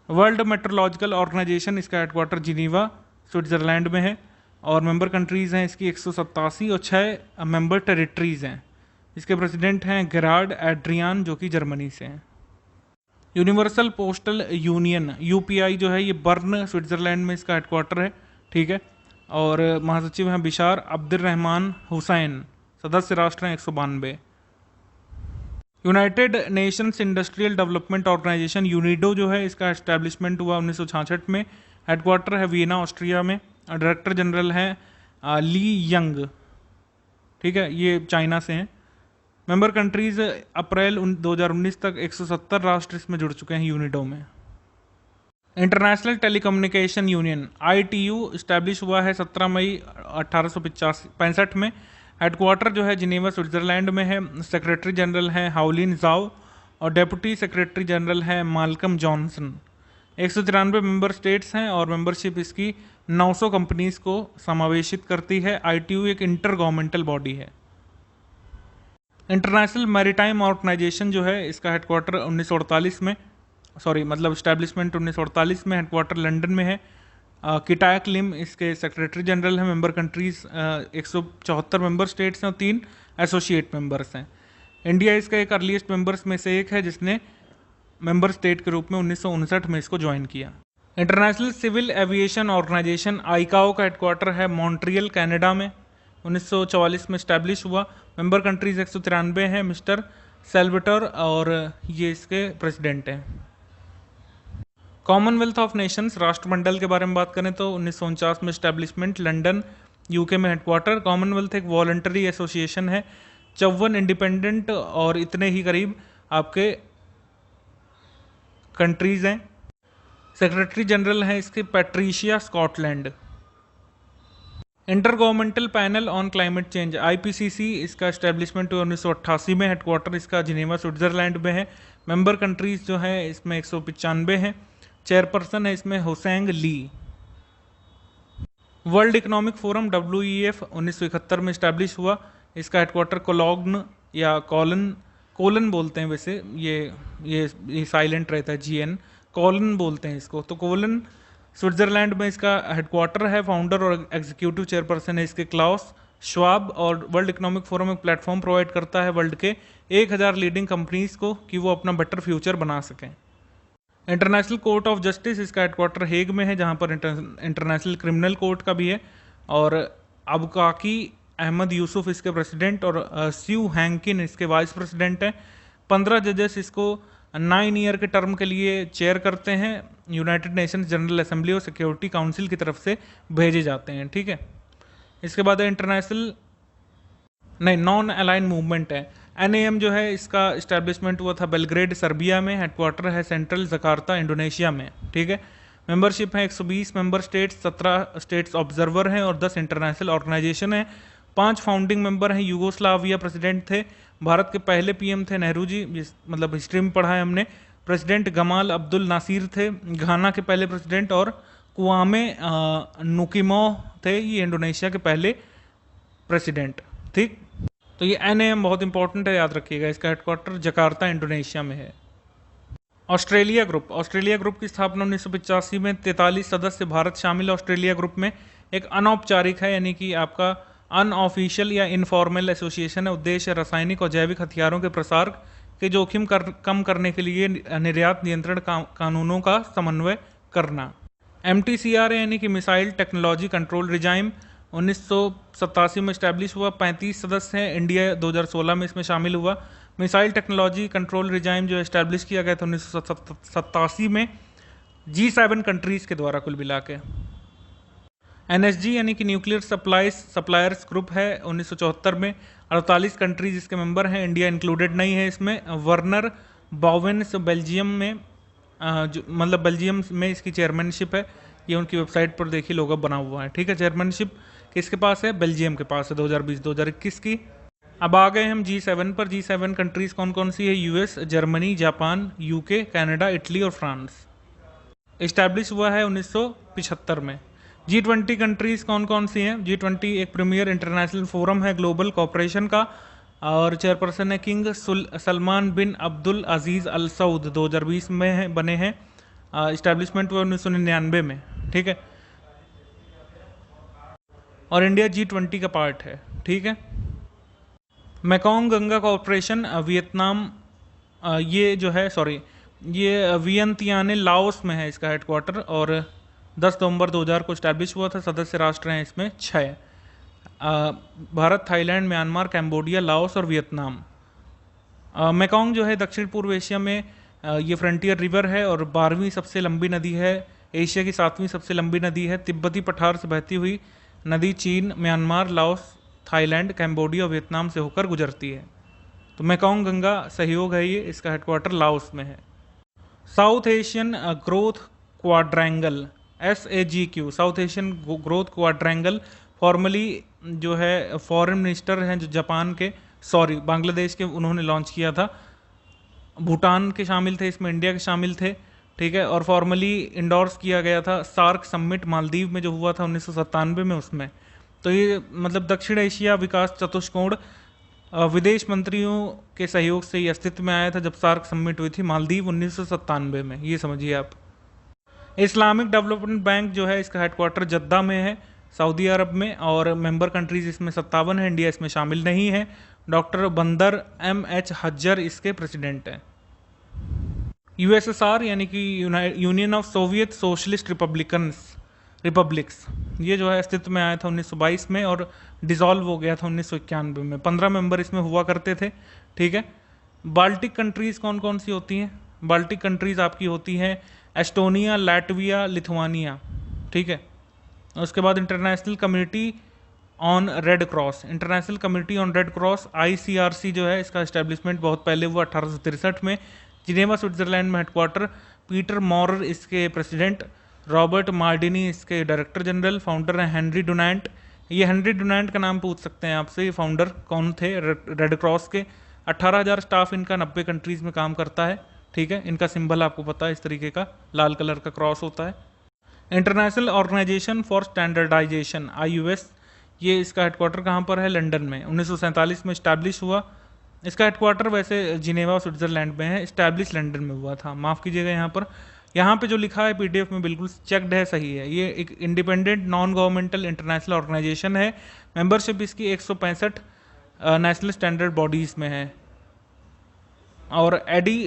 वर्ल्ड मेट्रोलॉजिकल ऑर्गेनाइजेशन, इसका हेडक्वार्टर जिनीवा स्विट्जरलैंड में है और मेंबर कंट्रीज़ हैं इसकी 187 और 6 मेंबर टेरिटरीज़ हैं। इसके प्रेसिडेंट हैं गेरार्ड एड्रियान जो कि जर्मनी से हैं। यूनिवर्सल पोस्टल यूनियन UPI जो है ये बर्न स्विट्जरलैंड में इसका हेडक्वार्टर है, ठीक है, और महासचिव हैं बिशार अब्दुर्रहमान हुसैन। सदस्य राष्ट्र हैं 192। United Nations Industrial Development Organization UNIDO जो है इसका एस्टैब्लिशमेंट हुआ 1966 में। हेडक्वार्टर है वियना ऑस्ट्रिया में। डायरेक्टर जनरल है ली यंग, ठीक है, ये चाइना से हैं। मेंबर कंट्रीज अप्रैल 2019 तक 170 राष्ट्र इसमें जुड़ चुके हैं यूनिडो में। International telecommunication union ITU establish हुआ है 17 मई 1865 में। हेडक्वार्टर जो है जिनेवा स्विट्जरलैंड में है। सेक्रेटरी जनरल है हाउलिन जाओ और डेप्यूटी सेक्रेटरी जनरल है माल्कम जॉनसन। 193 मेंबर स्टेट्स हैं और मेंबरशिप इसकी 900 कंपनीज को समावेशित करती है। ITU एक इंटर गवर्नमेंटल बॉडी है। इंटरनेशनल मैरीटाइम ऑर्गेनाइजेशन जो है इसका हेडक्वार्टर 1948 में, मतलब इस्टेब्लिशमेंट 1948 में, हेडक्वार्टर लंदन में है। किटायक लिम इसके सेक्रेटरी जनरल हैं। मेंबर कंट्रीज 174 मेंबर स्टेट्स हैं और 3 एसोसिएट मेंबर्स हैं। इंडिया इसका एक अर्लीस्ट मेंबर्स में से एक है जिसने मेंबर स्टेट के रूप में 1959 में इसको ज्वाइन किया। International Civil Aviation Organization ICAO का हेडक्वार्टर है मॉन्ट्रियल कनाडा में। 1944 में इस्टेब्लिश हुआ। मेंबर कंट्रीज 193 हैं। मिस्टर सेल्वेटर और ये इसके प्रेसिडेंट हैं। कॉमनवेल्थ ऑफ नेशंस राष्ट्रमंडल के बारे में बात करें तो 1949 में इस्टेब्लिशमेंट, लंदन UK में हेडक्वार्टर। कॉमनवेल्थ एक वॉलंटरी एसोसिएशन है। 54 इंडिपेंडेंट और इतने ही करीब आपके कंट्रीज हैं। सेक्रेटरी जनरल है इसके Patricia Scotland. Inter governmental panel on climate change IPCC इसका एस्टेब्लिशमेंट हुआ 1988 में। हेडक्वार्टर इसका जिनेवा स्विट्जरलैंड में है। मेंबर कंट्रीज जो है इसमें 195 हैं। चेयरपर्सन है इसमें होसेंग ली। वर्ल्ड इकोनॉमिक फोरम WEF 1971 में इस्टेब्लिश हुआ। इसका हेडक्वार्टर कोलोग्न या कोलन बोलते हैं, वैसे ये साइलेंट रहता है GN, कोलन बोलते हैं इसको। तो कोलन स्विट्जरलैंड में इसका हेडक्वार्टर है। फाउंडर और एग्जीक्यूटिव चेयरपर्सन है इसके क्लाउस श्वाब। और वर्ल्ड इकोनॉमिक फोरम एक प्लेटफॉर्म प्रोवाइड करता है वर्ल्ड के 1000 लीडिंग कंपनीज को कि वो अपना बेटर फ्यूचर बना सकें। इंटरनेशनल कोर्ट ऑफ जस्टिस इसका हेडक्वार्टर हेग में है, जहां पर इंटरनेशनल क्रिमिनल कोर्ट का भी है। और अबुकाकी अहमद यूसुफ इसके प्रेसिडेंट और स्यू हैंकिन इसके वाइस प्रेसिडेंट हैं। 15 जजेस इसको 9 ईयर के टर्म के लिए चेयर करते हैं। यूनाइटेड नेशंस जनरल असेंबली और सिक्योरिटी काउंसिल की तरफ से भेजे जाते हैं, ठीक है। इसके बाद इंटरनेशनल नॉन अलाइन मूवमेंट है। NAM जो है इसका इस्टेब्लिशमेंट हुआ था बेलग्रेड सर्बिया में। हेडक्वार्टर है सेंट्रल जकार्ता इंडोनेशिया में, ठीक है। मेंबरशिप है 120 मेंबर स्टेट्स, 17 स्टेट्स ऑब्जर्वर हैं और 10 इंटरनेशनल ऑर्गेनाइजेशन है। 5 फाउंडिंग मेंबर हैं। यूगोस्लाविया प्रेसिडेंट थे। भारत के पहले PM थे नेहरू जी, मतलब हिस्ट्री में पढ़ा है हमने। प्रेसिडेंट गमाल अब्दुल नासिर थे। घाना के पहले प्रेसिडेंट और कुआमे नुकिमो थे, ये इंडोनेशिया के पहले प्रेसिडेंट, ठीक। तो ये NAM बहुत इंपॉर्टेंट है, याद रखिएगा। इसका हेडक्वार्टर जकार्ता इंडोनेशिया में है। ऑस्ट्रेलिया ग्रुप की स्थापना 1985 में। 43 सदस्य भारत शामिल है ऑस्ट्रेलिया ग्रुप में। एक अनौपचारिक है, यानी कि आपका अनऑफिशियल या इनफॉर्मल एसोसिएशन है। उद्देश्य रासायनिक और जैविक हथियारों के प्रसार के जोखिम कम करने के लिए निर्यात नियंत्रण कानूनों का समन्वय करना। MTCR यानी कि मिसाइल टेक्नोलॉजी कंट्रोल रिजाइम 1987 में इस्टेब्लिश हुआ। 35 सदस्य हैं। इंडिया 2016 में इसमें शामिल हुआ। मिसाइल टेक्नोलॉजी कंट्रोल रिजाइम जो इस्टेब्लिश किया गया था 1987 में G7 कंट्रीज के द्वारा कुल मिला के। NSG यानी कि न्यूक्लियर सप्लायर्स ग्रुप है 1974 में। 48 कंट्रीज इसके मेंबर हैं, इंडिया इंक्लूडेड नहीं है इसमें। वर्नर बॉवेन्स बेल्जियम में, मतलब बेल्जियम में इसकी चेयरमैनशिप है। ये उनकी वेबसाइट पर देखिए लोगो बना हुआ है, ठीक है। चेयरमैनशिप किसके पास है? बेल्जियम के पास है 2020-2021 की। अब आ गए हम G7 पर। G7 कंट्रीज कौन कौन सी है? US, Germany, Japan, UK, Canada, Italy और फ्रांस। इस्टेब्लिश हुआ है 1975 में। G20 कंट्रीज कौन कौन सी हैं? G20 एक प्रीमियर इंटरनेशनल फोरम है ग्लोबल कॉपरेशन का और चेयरपर्सन है किंग सलमान बिन अब्दुल अजीज़ अल सऊद। 2020 में बने हैं। इस्टेब्लिशमेंट हुआ 1999 में, ठीक है। और इंडिया G20 का पार्ट है, ठीक है। मेकोंग गंगा कॉरपोरेशन वियतनाम, ये वियंतियाने लाओस में है इसका हेडक्वार्टर और 10 नवंबर 2000 को इस्टेब्लिश हुआ था। सदस्य राष्ट्र हैं इसमें 6, Bharat, Thailand, Myanmar, Cambodia, Laos और वियतनाम। मेकोंग जो है दक्षिण पूर्व एशिया में ये फ्रंटियर रिवर है और 12वीं सबसे लंबी नदी है, एशिया की 7वीं सबसे लंबी नदी है। तिब्बती पठार से बहती हुई नदी चीन, म्यांमार, लाओस, थाईलैंड, कैम्बोडिया और वियतनाम से होकर गुजरती है। तो मेकोंग गंगा सहयोग है ये, इसका हेडक्वार्टर लाओस में है। South Asian growth quadrangle SAGQ, south Asian growth quadrangle formally जो है फॉरेन मिनिस्टर हैं जो जापान के, बांग्लादेश के, उन्होंने लॉन्च किया था। भूटान के शामिल थे इसमें, इंडिया के शामिल थे, ठीक है। और फॉर्मली इंडोर्स किया गया था सार्क समिट मालदीव में जो हुआ था 1997 में, उसमें। तो ये मतलब दक्षिण एशिया विकास चतुष्कोण विदेश मंत्रियों के सहयोग से ये अस्तित्व में आया था जब सार्क समिट हुई थी मालदीव 1997 में, ये समझिए आप। इस्लामिक डेवलपमेंट बैंक जो है इसका हेडक्वार्टर जद्दा में है, सऊदी अरब में, और मेंबर कंट्रीज इसमें 57 है, इंडिया इसमें शामिल नहीं है। डॉक्टर बंदर MH हज्जर इसके प्रेसिडेंट हैं। USSR यानी कि union of Soviet socialist republics, ये जो है अस्तित्व में आया था 1922 में और डिसॉल्व हो गया था 1991 में। 15 मेंबर इसमें हुआ करते थे, ठीक है। बाल्टिक कंट्रीज कौन कौन सी होती हैं? बाल्टिक कंट्रीज आपकी होती हैं एस्टोनिया, लैटविया, लिथुआनिया, ठीक है। उसके बाद international community on red cross, international community on red cross ICRC जो है इसका एस्टेब्लिशमेंट बहुत पहले हुआ 1863 में, जिनेवा स्विट्जरलैंड में हेडक्वार्टर। पीटर मॉरर इसके प्रेसिडेंट, रॉबर्ट मार्डिनी इसके डायरेक्टर जनरल, फाउंडर हैं हेनरी डुनांट। ये हेनरी डुनांट का नाम पूछ सकते हैं आपसे, ये फाउंडर कौन थे रेड क्रॉस के। 18,000 स्टाफ इनका 90 कंट्रीज में काम करता है, ठीक है। इनका सिंबल आपको पता है इस तरीके का लाल कलर का क्रॉस होता है। International Organization for Standardization IUS, ये इसका हेडक्वार्टर कहाँ पर है? लंदन में। 1947 में इस्टेब्लिश हुआ। इसका हेडक्वार्टर वैसे जिनेवा स्विट्जरलैंड में है, इस्टेब्लिश लंदन में हुआ था, माफ़ कीजिएगा। यहाँ पे जो लिखा है PDF में बिल्कुल चेक्ड है, सही है। ये एक independent non governmental international organization है। मेंबरशिप इसकी 165 नेशनल स्टैंडर्ड बॉडीज़ में है। और एडी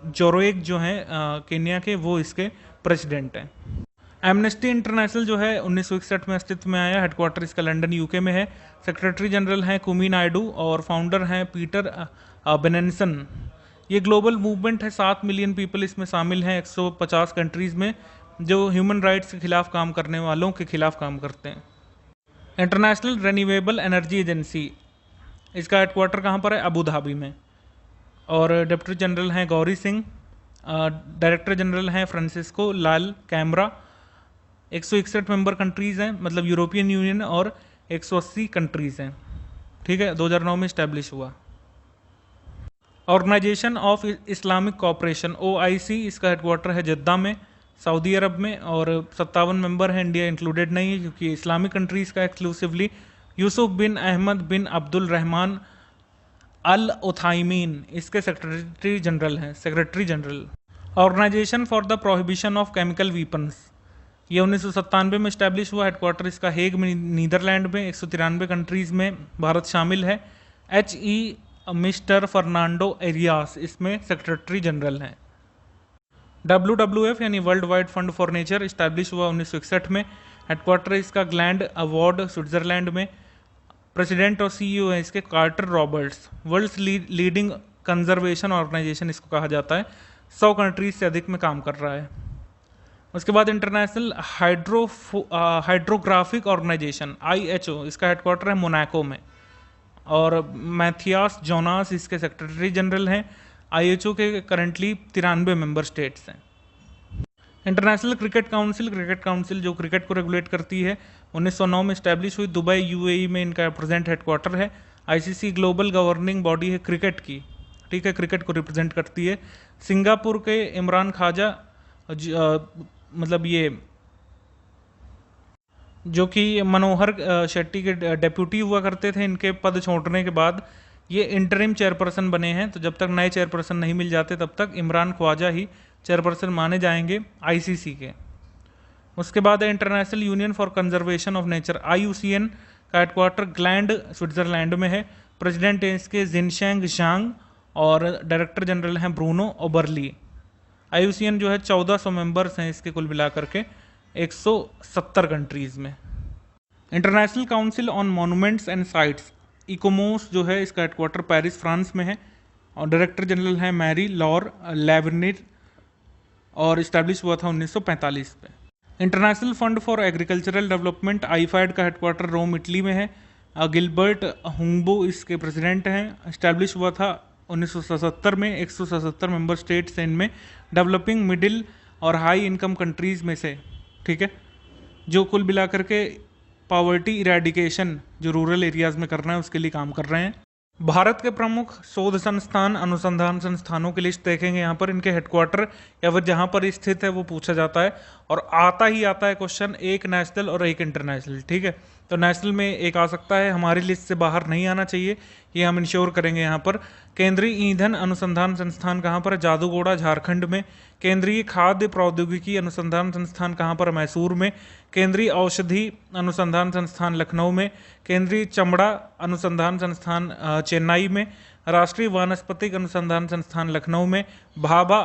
जोरोएग जो हैं केन्या के, वो इसके प्रेसिडेंट हैं। एमनेस्टी इंटरनेशनल जो है 1961 में अस्तित्व में आया, हेडक्वार्टर इसका लंदन UK में है। सेक्रेटरी जनरल हैं कुमी नायडू और फाउंडर हैं पीटर बेनेंसन। ये ग्लोबल मूवमेंट है, 7 मिलियन पीपल इसमें शामिल हैं 150 कंट्रीज़ में, जो ह्यूमन राइट्स के खिलाफ काम करने वालों के खिलाफ काम करते हैं। इंटरनेशनल रिन्यूएबल एनर्जी एजेंसी, इसका हेडक्वार्टर कहाँ पर है? अबू धाबी में। और डिप्टी जनरल हैं गौरी सिंह, डायरेक्टर जनरल हैं फ्रांसिस्को लाल कैमरा। 161 मेंबर कंट्रीज़ हैं, मतलब यूरोपियन यूनियन, और 180 कंट्रीज़ हैं, ठीक है। 2009 में इस्टेब्लिश हुआ। Organization of Islamic Cooperation OIC, इसका हेडक्वार्टर है जद्दा में, सऊदी अरब में, और 57 मेंबर हैं, इंडिया इंक्लूडेड नहीं है क्योंकि इस्लामिक कंट्रीज़ का exclusively. Yusuf bin Ahmed bin Abdul Rahman Al Othaimeen इसके secretary general. Organization for the Prohibition of Chemical Weapons, ये 1997 में इस्टेब्लिश हुआ, हेडक्वार्टर इसका हेग में, नीदरलैंड में। 193 कंट्रीज़ में भारत शामिल है। HE मिस्टर फर्नांडो एरियास इसमें सेक्रेटरी जनरल हैं। WWF यानी World Wide Fund for Nature establish हुआ 1961 में, हेडक्वार्टर इसका ग्लैंड अवार्ड स्विट्जरलैंड में। प्रेसिडेंट और CEO है इसके Carter Roberts. World's leading conservation organization इसको कहा जाता है, 100 कंट्रीज से अधिक में काम कर रहा है। उसके बाद इंटरनेशनल हाइड्रोग्राफिक ऑर्गेनाइजेशन IHO, इसका हेडक्वार्टर है मोनाको में, और मैथियास जोनास इसके सेक्रेटरी जनरल हैं। IHO के करंटली 93 मेंबर स्टेट्स हैं। इंटरनेशनल क्रिकेट काउंसिल जो क्रिकेट को रेगुलेट करती है, 1909 में इस्टेब्लिश हुई, दुबई UAE में इनका प्रेजेंट हेडक्वार्टर है। ICC ग्लोबल गवर्निंग बॉडी है क्रिकेट की, ठीक है, क्रिकेट को रिप्रेजेंट करती है। सिंगापुर के इमरान ख्वाजा मतलब ये जो कि मनोहर शेट्टी के डेप्यूटी हुआ करते थे, इनके पद छोड़ने के बाद ये इंटरिम चेयरपर्सन बने हैं। तो जब तक नए चेयरपर्सन नहीं मिल जाते तब तक इमरान ख्वाजा ही चेयरपर्सन माने जाएंगे ICC के। उसके बाद है international union for conservation of nature IUCN का हेडक्वार्टर ग्लैंड स्विट्जरलैंड में है। प्रेसिडेंट है इसके जिनशेंग झांग और डायरेक्टर जनरल हैं ब्रूनो ओबरली। IUCN जो है 1400 मेंबर्स हैं इसके कुल मिलाकर के 170 कंट्रीज़ में। International council on monuments and sites ICOMOS जो है इसका हेडक्वार्टर पेरिस फ्रांस में है और डायरेक्टर जनरल है मैरी लॉर लेवनिर और इस्टेब्लिश हुआ था 1945 में। International fund for agricultural development IFAD का हेडक्वार्टर रोम इटली में है। गिलबर्ट हुंगबो इसके प्रेसिडेंट हैं। इस्टेब्लिश हुआ था 1977 में। 177 मेंबर स्टेट्स हैं इनमें, डेवलपिंग, मिडिल और हाई इनकम कंट्रीज में से, ठीक है, जो कुल मिलाकर के पॉवर्टी इरेडिकेशन जो रूरल एरियाज में करना है उसके लिए काम कर रहे हैं। भारत के प्रमुख शोध संस्थान, अनुसंधान संस्थानों की लिस्ट देखेंगे यहाँ पर, इनके हेडक्वार्टर या फिर जहाँ पर स्थित है वो पूछा जाता है और आता ही आता है क्वेश्चन, एक नेशनल और एक इंटरनेशनल, ठीक है। तो नेशनल में एक आ सकता है, हमारी लिस्ट से बाहर नहीं आना चाहिए, ये हम इंश्योर करेंगे यहाँ पर। केंद्रीय ईंधन अनुसंधान संस्थान कहाँ पर है? जादूगोड़ा झारखंड में। केंद्रीय खाद्य प्रौद्योगिकी अनुसंधान संस्थान कहाँ पर? मैसूर में। केंद्रीय औषधि अनुसंधान संस्थान लखनऊ में। केंद्रीय चमड़ा अनुसंधान संस्थान चेन्नई में। राष्ट्रीय वानस्पतिक अनुसंधान संस्थान लखनऊ में। भाभा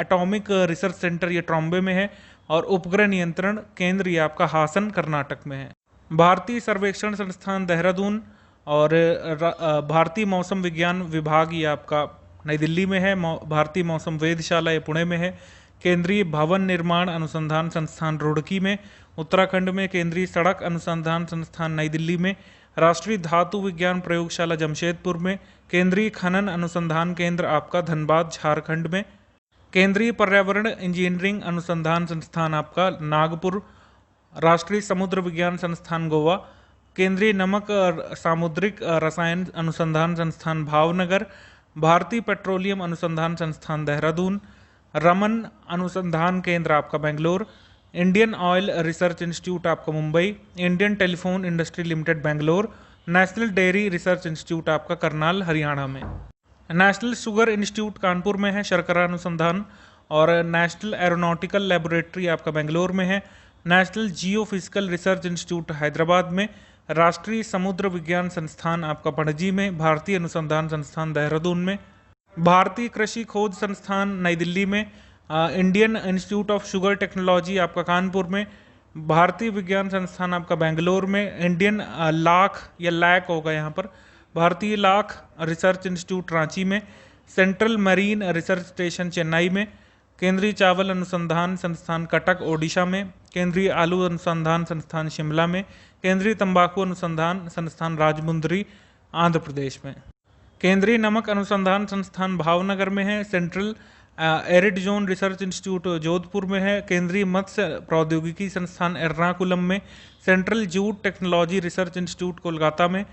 एटॉमिक रिसर्च सेंटर ये ट्रॉम्बे में है और उपग्रह नियंत्रण केंद्र ये आपका हासन कर्नाटक में है। भारतीय सर्वेक्षण संस्थान देहरादून और भारतीय मौसम विज्ञान विभाग ये आपका नई दिल्ली में है। भारतीय मौसम वेधशाला ये पुणे में है। केंद्रीय भवन निर्माण अनुसंधान संस्थान रुड़की में। उत्तराखंड में केंद्रीय सड़क अनुसंधान संस्थान नई दिल्ली में। राष्ट्रीय धातु विज्ञान प्रयोगशाला जमशेदपुर में। केंद्रीय खनन अनुसंधान केंद्र आपका धनबाद झारखंड में। केंद्रीय पर्यावरण इंजीनियरिंग अनुसंधान संस्थान आपका नागपुर। राष्ट्रीय समुद्र विज्ञान संस्थान गोवा। केंद्रीय नमक सामुद्रिक रसायन अनुसंधान संस्थान भावनगर। भारतीय पेट्रोलियम अनुसंधान संस्थान देहरादून। रमन अनुसंधान केंद्र आपका Bangalore. Indian oil research institute आपका Mumbai. Indian telephone industry limited Bangalore. National dairy research institute आपका करनाल हरियाणा में। नेशनल शुगर इंस्टीट्यूट कानपुर में है, शर्करा अनुसंधान। और नेशनल एरोनॉटिकल लेबोरेटरी आपका बेंगलोर में है। National geophysical research institute Hyderabad में। राष्ट्रीय समुद्र विज्ञान संस्थान आपका पणजी में। भारतीय अनुसंधान संस्थान देहरादून में। भारतीय कृषि खोज संस्थान नई दिल्ली में। Indian institute of sugar technology आपका कानपुर में। भारतीय विज्ञान संस्थान आपका बेंगलोर में। इंडियन लाख या लैक होगा यहाँ पर, भारतीय लाख रिसर्च इंस्टीट्यूट रांची में। Central marine research station Chennai में। केंद्रीय चावल अनुसंधान संस्थान कटक ओडिशा में। केंद्रीय आलू अनुसंधान संस्थान शिमला में। केंद्रीय तंबाकू अनुसंधान संस्थान राजमुंदरी आंध्र प्रदेश में। केंद्रीय नमक अनुसंधान संस्थान भावनगर में है। Central arid zone research institute Jodhpur में है। केंद्रीय मत्स्य प्रौद्योगिकी संस्थान एर्नाकुलम में। Central jute technology research institute Kolkata में।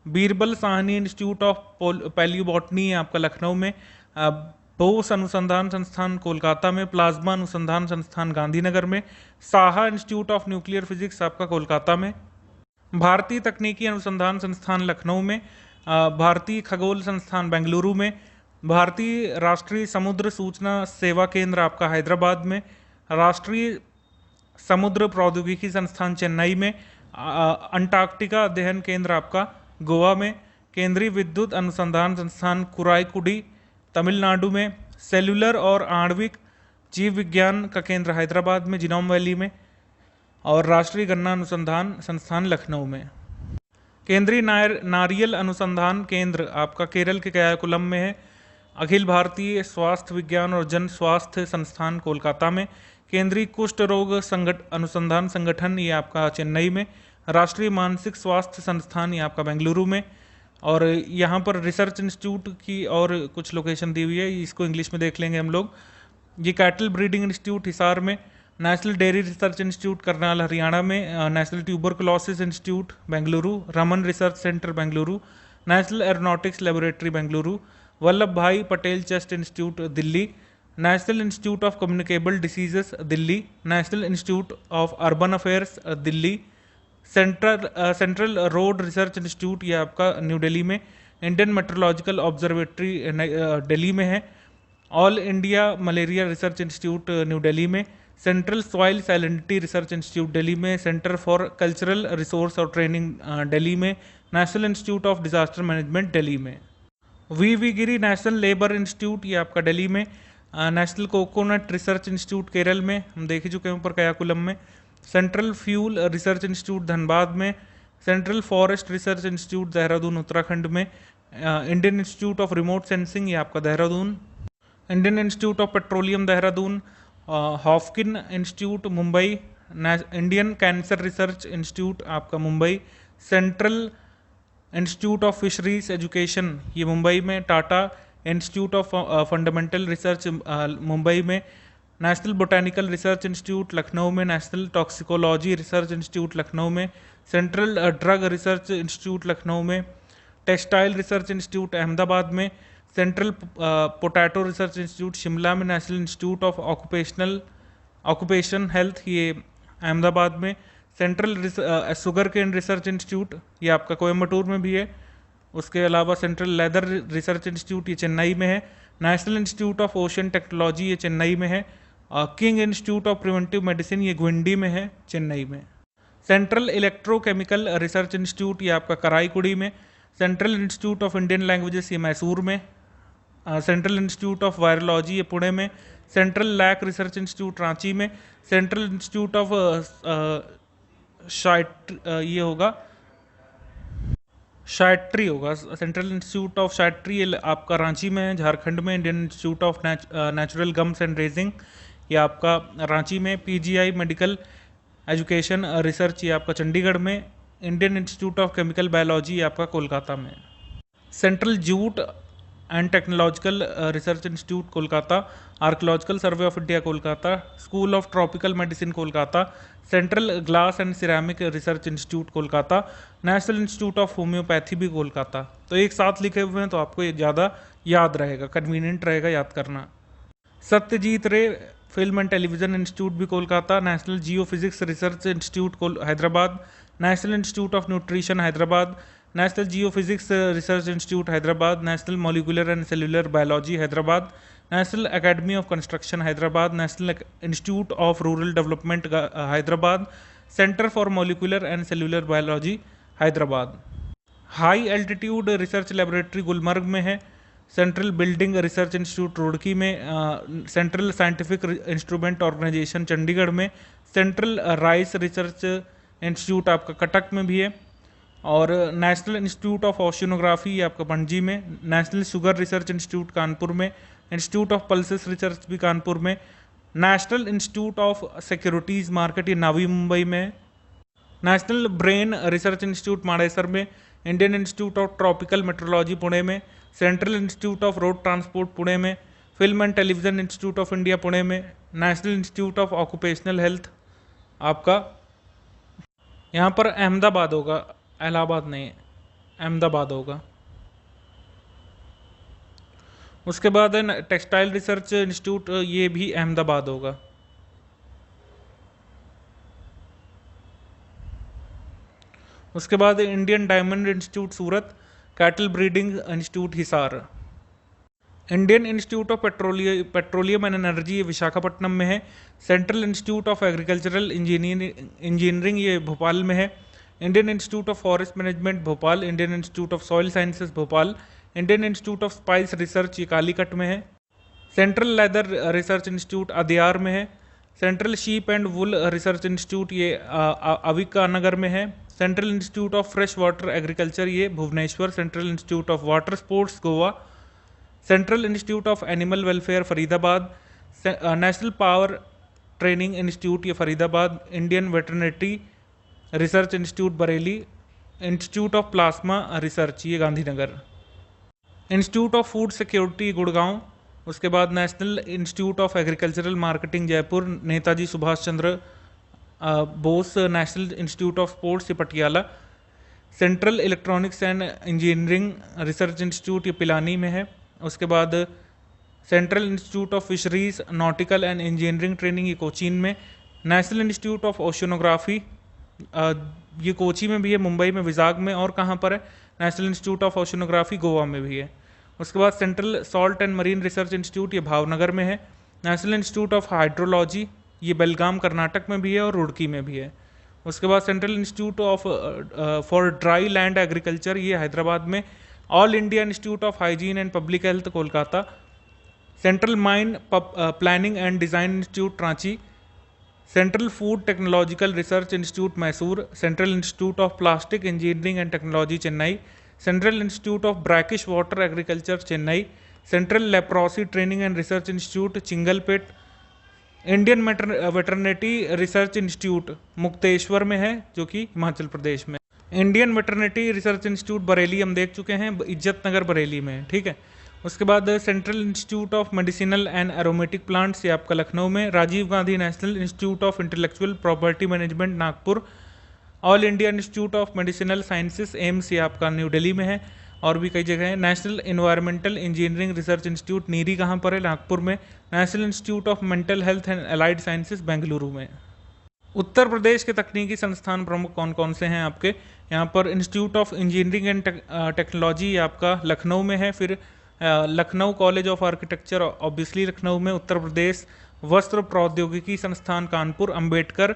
Birbal Sahni institute of palaeobotany आपका लखनऊ में। बोस अनुसंधान संस्थान कोलकाता में। प्लाज्मा अनुसंधान संस्थान गांधीनगर में। Saha institute of nuclear physics आपका कोलकाता में। भारतीय तकनीकी अनुसंधान संस्थान लखनऊ में। भारतीय खगोल संस्थान बेंगलुरु में। भारतीय राष्ट्रीय समुद्र सूचना सेवा केंद्र आपका हैदराबाद में। राष्ट्रीय समुद्र प्रौद्योगिकी संस्थान चेन्नई में। अंटार्कटिका अध्ययन केंद्र आपका गोवा में। केंद्रीय विद्युत अनुसंधान संस्थान कुराईकुडी तमिलनाडु में। सेल्युलर और आणविक जीव विज्ञान का केंद्र हैदराबाद में जिनोम वैली में। और राष्ट्रीय गन्ना अनुसंधान संस्थान लखनऊ में। केंद्रीय नारियल अनुसंधान केंद्र आपका केरल के कायाकुलम में है। अखिल भारतीय स्वास्थ्य विज्ञान और जन स्वास्थ्य संस्थान कोलकाता में। केंद्रीय कुष्ठ रोग अनुसंधान संगठन ये आपका चेन्नई में। राष्ट्रीय मानसिक स्वास्थ्य संस्थान ये आपका बेंगलुरु में। और यहाँ पर रिसर्च इंस्टीट्यूट की और कुछ लोकेशन दी हुई है, इसको इंग्लिश में देख लेंगे हम लोग। ये कैटल ब्रीडिंग इंस्टीट्यूट हिसार में। National dairy research institute Karnal Haryana में। National tuberculosis institute Bengaluru. Raman research centre Bengaluru. National aeronautics laboratory Bengaluru. Vallabh Bhai Patel chest institute Delhi. National institute of communicable diseases Delhi. National institute of urban affairs Delhi. Central road research institute ये आपका new Delhi में। Indian meteorological observatory Delhi में है। All India malaria research institute new Delhi में। Central soil salinity research institute Delhi में। Centre for cultural resource और training Delhi में। National institute of disaster management Delhi में। V Giri national labour institute ये आपका दिल्ली में। National coconut research institute Kerala में, हम देख ही चुके हैं ऊपर कयाकुलम में। Central fuel research institute Dhanbad में। Central forest research institute Dehradun Uttarakhand में, Indian institute of remote sensing ये आपका Dehradun, Indian institute of petroleum Dehradun, Haffkine institute Mumbai, Indian cancer research institute आपका Mumbai, central institute of fisheries education ये मुंबई में, Tata institute of fundamental research Mumbai में, national botanical research institute Lucknow में, national toxicology research institute Lucknow में, central drug research institute Lucknow में, textile research institute Ahmedabad में, central potato research institute Shimla में, national institute of occupation health ये अहमदाबाद में, Central sugarcane Research institute ये आपका कोयम्बटूर में भी है, उसके अलावा सेंट्रल लेदर रिसर्च इंस्टीट्यूट ये चेन्नई में है, national institute of ocean technology ये चेन्नई में है, king institute of preventive medicine ये ग्विंडी में है चेन्नई में, सेंट्रल इलेक्ट्रोकेमिकल रिसर्च इंस्टीट्यूट ये आपका कराईकुड़ी में, central institute of Indian languages ये मैसूर में, सेंट्रल इंस्टीट्यूट ऑफ वायरोलॉजी ये पुणे में, Central Lac Research Institute Ranchi में, सेंट्रल इंस्टीट्यूट ऑफ ये होगा शायट्री होगा, सेंट्रल इंस्टीट्यूट ऑफ शायट्री ये आपका रांची में है झारखंड में, Indian institute of natural gums and raising ये आपका रांची में, पीजीआई मेडिकल एजुकेशन रिसर्च ये आपका चंडीगढ़ में, Indian institute of chemical biology ये आपका कोलकाता में, central jute and technological research institute Kolkata, archaeological survey of India Kolkata, school of tropical medicine Kolkata, central glass and ceramic research institute Kolkata, national institute of homeopathy भी कोलकाता। तो एक साथ लिखे हुए हैं तो आपको ये ज़्यादा याद रहेगा, कन्वीनियंट रहेगा याद करना। सत्यजीत रे फिल्म एंड टेलीविजन इंस्टीट्यूट भी Kolkata, national geo physics research institute Hyderabad, national institute of nutrition Hyderabad, national geo physics research institute Hyderabad, national molecular and cellular biology Hyderabad, national academy of construction Hyderabad, national institute of rural development Hyderabad, centre for molecular and cellular biology Hyderabad, high altitude research laboratory Gulmarg में है, central building research institute Roorkee में, central scientific instrument organisation Chandigarh में, central rice research institute आपका कटक में भी है, और national institute of ओशियोनोग्राफी आपका पणजी में, national sugar research institute Kanpur में, इंस्टीट्यूट ऑफ पल्सेस रिसर्च भी कानपुर में, national institute of securities market ये नवी मुंबई में, national brain research institute Manesar में, Indian institute of tropical metrology Pune में, central institute of road transport Pune में, film and television institute of India Pune में, national institute of occupational health आपका यहाँ पर अहमदाबाद होगा, इलाहाबाद नहीं अहमदाबाद होगा। उसके बाद टेक्सटाइल रिसर्च इंस्टीट्यूट ये भी अहमदाबाद होगा। उसके बाद Indian Diamond Institute Surat, Cattle Breeding institute Hisar, Indian institute of Petroleum and Energy ये विशाखापट्टनम में है, Central institute of Agricultural Engineering ये भोपाल में है, Indian institute of Forest Management Bhopal, Indian institute of Soil Sciences Bhopal, Indian institute of Spice Research ये कालीकट में है, Central Leather Research Institute Adyar में है, Central Sheep and Wool Research institute ये अविका नगर में है, Central institute of fresh water agriculture ये Bhubaneswar, central institute of water sports Goa, central institute of animal welfare Faridabad, national power training institute ये Faridabad, Indian veterinary research institute Bareilly, institute of plasma research ये Gandhinagar, institute of food security Gurgaon, उसके बाद national institute of agricultural marketing Jaipur, Netaji Subhash Chandra Bose national institute of sports ये Patiala, central electronics and engineering research institute ये पिलानी में है, उसके बाद Central institute of fisheries nautical and engineering training ये कोचीन में, नेशनल इंस्टीट्यूट ऑफ ओशियोनोग्राफी ये कोची में भी है, मुंबई में विजाग में, और कहाँ पर है नेशनल इंस्टीट्यूट ऑफ ओशियोनोग्राफी गोवा में भी है। उसके बाद central salt and marine research institute ये भावनगर में है, नेशनल इंस्टीट्यूट ऑफ हाइड्रोलॉजी ये बेलगाम कर्नाटक में भी है और रुड़की में भी है। उसके बाद Central institute of for dry land agriculture ये हैदराबाद में, all India Institute of hygiene and public health Kolkata, central mine planning and design institute Ranchi, central food technological research institute Mysore, central institute of plastic engineering and technology Chennai, central institute of brackish water agriculture Chennai, central leprosy training and research institute Chingleput, Indian veterinary research institute Mukteshwar में है जो कि हिमाचल प्रदेश में, Indian veterinary research institute Bareilly हम देख चुके हैं, इज्जत नगर बरेली में, ठीक है। उसके बाद Central institute of Medicinal and Aromatic Plants ये आपका लखनऊ में, Rajiv Gandhi National institute of Intellectual Property Management Nagpur, All India Institute of Medicinal Sciences AIIMS ये आपका न्यू दिल्ली में है, और भी कई जगह है। National environmental engineering research institute NEERI कहाँ पर है, नागपुर में। National institute of mental health and allied sciences Bengaluru में। उत्तर प्रदेश के तकनीकी संस्थान प्रमुख कौन कौन से हैं आपके, यहाँ पर institute of engineering and technology आपका लखनऊ में है, फिर Lucknow college of architecture obviously Lucknow में। उत्तर प्रदेश वस्त्र प्रौद्योगिकी संस्थान Kanpur, Ambedkar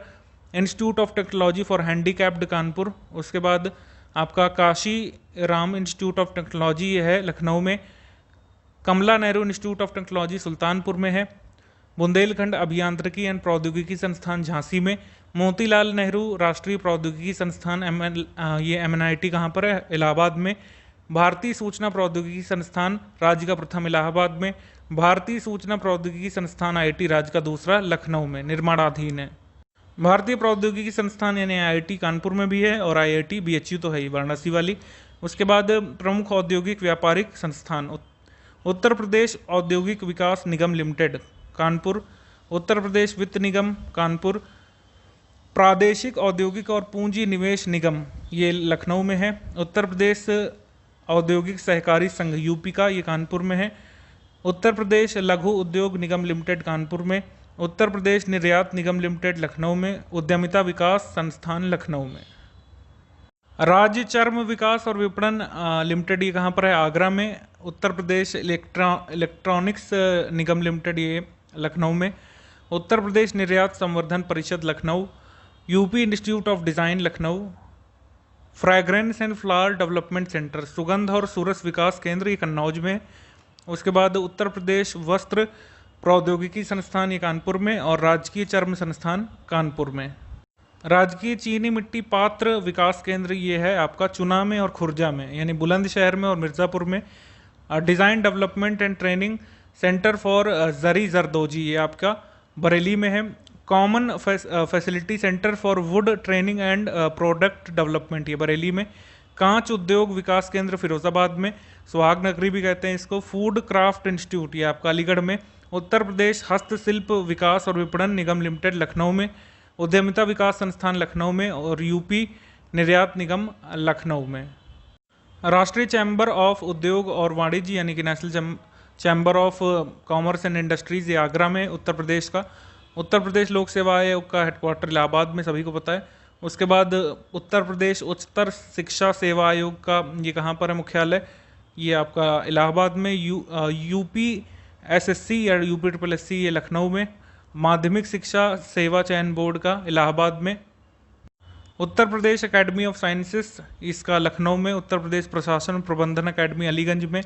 institute of technology for handicapped Kanpur. उसके बाद आपका Kashi Ram institute of technology ये है लखनऊ में, Kamla Nehru institute of technology Sultanpur में है, बुंदेलखंड अभियांत्रिकी एंड प्रौद्योगिकी संस्थान झांसी में, मोतीलाल नेहरू राष्ट्रीय प्रौद्योगिकी संस्थान ये MNIT कहाँ पर है, इलाहाबाद में, भारतीय सूचना प्रौद्योगिकी संस्थान राज्य का प्रथम इलाहाबाद में, भारतीय सूचना प्रौद्योगिकी संस्थान IIT राज्य का दूसरा लखनऊ में निर्माणाधीन है। भारतीय प्रौद्योगिकी संस्थान यानी IIT कानपुर में भी है, और IIT BHU तो है ही वाराणसी वाली। उसके बाद प्रमुख औद्योगिक व्यापारिक संस्थान, उत्तर प्रदेश औद्योगिक विकास निगम लिमिटेड कानपुर, उत्तर प्रदेश वित्त निगम कानपुर, प्रादेशिक औद्योगिक और पूंजी निवेश निगम ये लखनऊ में है, उत्तर प्रदेश औद्योगिक सहकारी संघ UP का ये कानपुर में है, उत्तर प्रदेश लघु उद्योग निगम लिमिटेड कानपुर में, उत्तर प्रदेश निर्यात निगम लिमिटेड लखनऊ में, उद्यमिता विकास संस्थान लखनऊ में। राज्य चर्म विकास और विपणन लिमिटेड ये कहाँ पर है, आगरा में, उत्तर प्रदेश इलेक्ट्रॉनिक्स निगम लिमिटेड ये लखनऊ में, उत्तर प्रदेश निर्यात संवर्धन परिषद Lucknow, UP institute of design Lucknow, fragrance and flower development centre सुगंध और सूरस विकास केंद्र ये कन्नौज में। उसके बाद उत्तर प्रदेश वस्त्र प्रौद्योगिकी संस्थान ये कानपुर में, और राजकीय चर्म संस्थान कानपुर में। राजकीय चीनी मिट्टी पात्र विकास केंद्र ये है आपका चुना में और खुर्जा में, यानी बुलंदशहर में और मिर्ज़ापुर में। Design development and training centre for zari zardozi ये आपका बरेली में है। Common facility centre for wood training and product development ये बरेली में। कांच उद्योग विकास केंद्र फिरोजाबाद में, सुहाग नगरी भी कहते हैं इसको। फूड क्राफ्ट इंस्टीट्यूट ये आपका अलीगढ़ में। उत्तर प्रदेश हस्तशिल्प विकास और विपणन निगम लिमिटेड लखनऊ में, उद्यमिता विकास संस्थान लखनऊ में, और UP निर्यात निगम लखनऊ में। राष्ट्रीय चैम्बर ऑफ उद्योग और वाणिज्य यानी कि national chamber of commerce and industries ये आगरा में उत्तर प्रदेश का। उत्तर प्रदेश लोक सेवा आयोग का हेडक्वार्टर इलाहाबाद में, सभी को पता है। उसके बाद उत्तर प्रदेश उच्चतर शिक्षा सेवा आयोग का ये कहाँ पर है मुख्यालय, ये आपका इलाहाबाद में। UP SSC या UPSSC ये लखनऊ में। माध्यमिक शिक्षा सेवा चयन बोर्ड का इलाहाबाद में। उत्तर प्रदेश एकेडमी ऑफ साइंसेस इसका लखनऊ में। उत्तर प्रदेश प्रशासन प्रबंधन अकादमी अलीगंज में।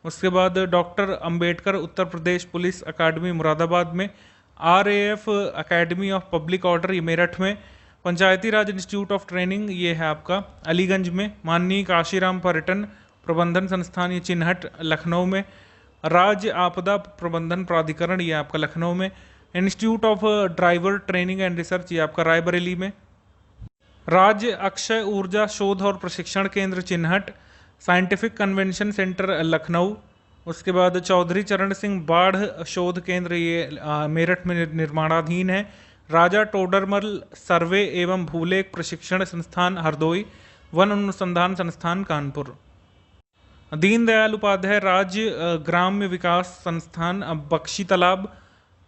उसके बाद डॉक्टर अंबेडकर उत्तर प्रदेश पुलिस अकादमी मुरादाबाद में। RAF academy of public order ये मेरठ में। पंचायती राज इंस्टीट्यूट ऑफ ट्रेनिंग ये है आपका अलीगंज में। माननीय काशीराम पर्यटन प्रबंधन संस्थान ये चिन्हट लखनऊ में। राज्य आपदा प्रबंधन प्राधिकरण ये आपका लखनऊ में। Institute of driver training and research ये आपका रायबरेली में। राज्य अक्षय ऊर्जा शोध और प्रशिक्षण केंद्र Chinhat. Scientific convention centre Lucknow. उसके बाद चौधरी चरण सिंह बाढ़ शोध केंद्र ये मेरठ में निर्माणाधीन है। राजा टोडरमल सर्वे एवं भूलेख प्रशिक्षण संस्थान हरदोई। वन अनुसंधान संस्थान कानपुर। दीनदयाल उपाध्याय राज्य ग्राम्य विकास संस्थान बख्शी तालाब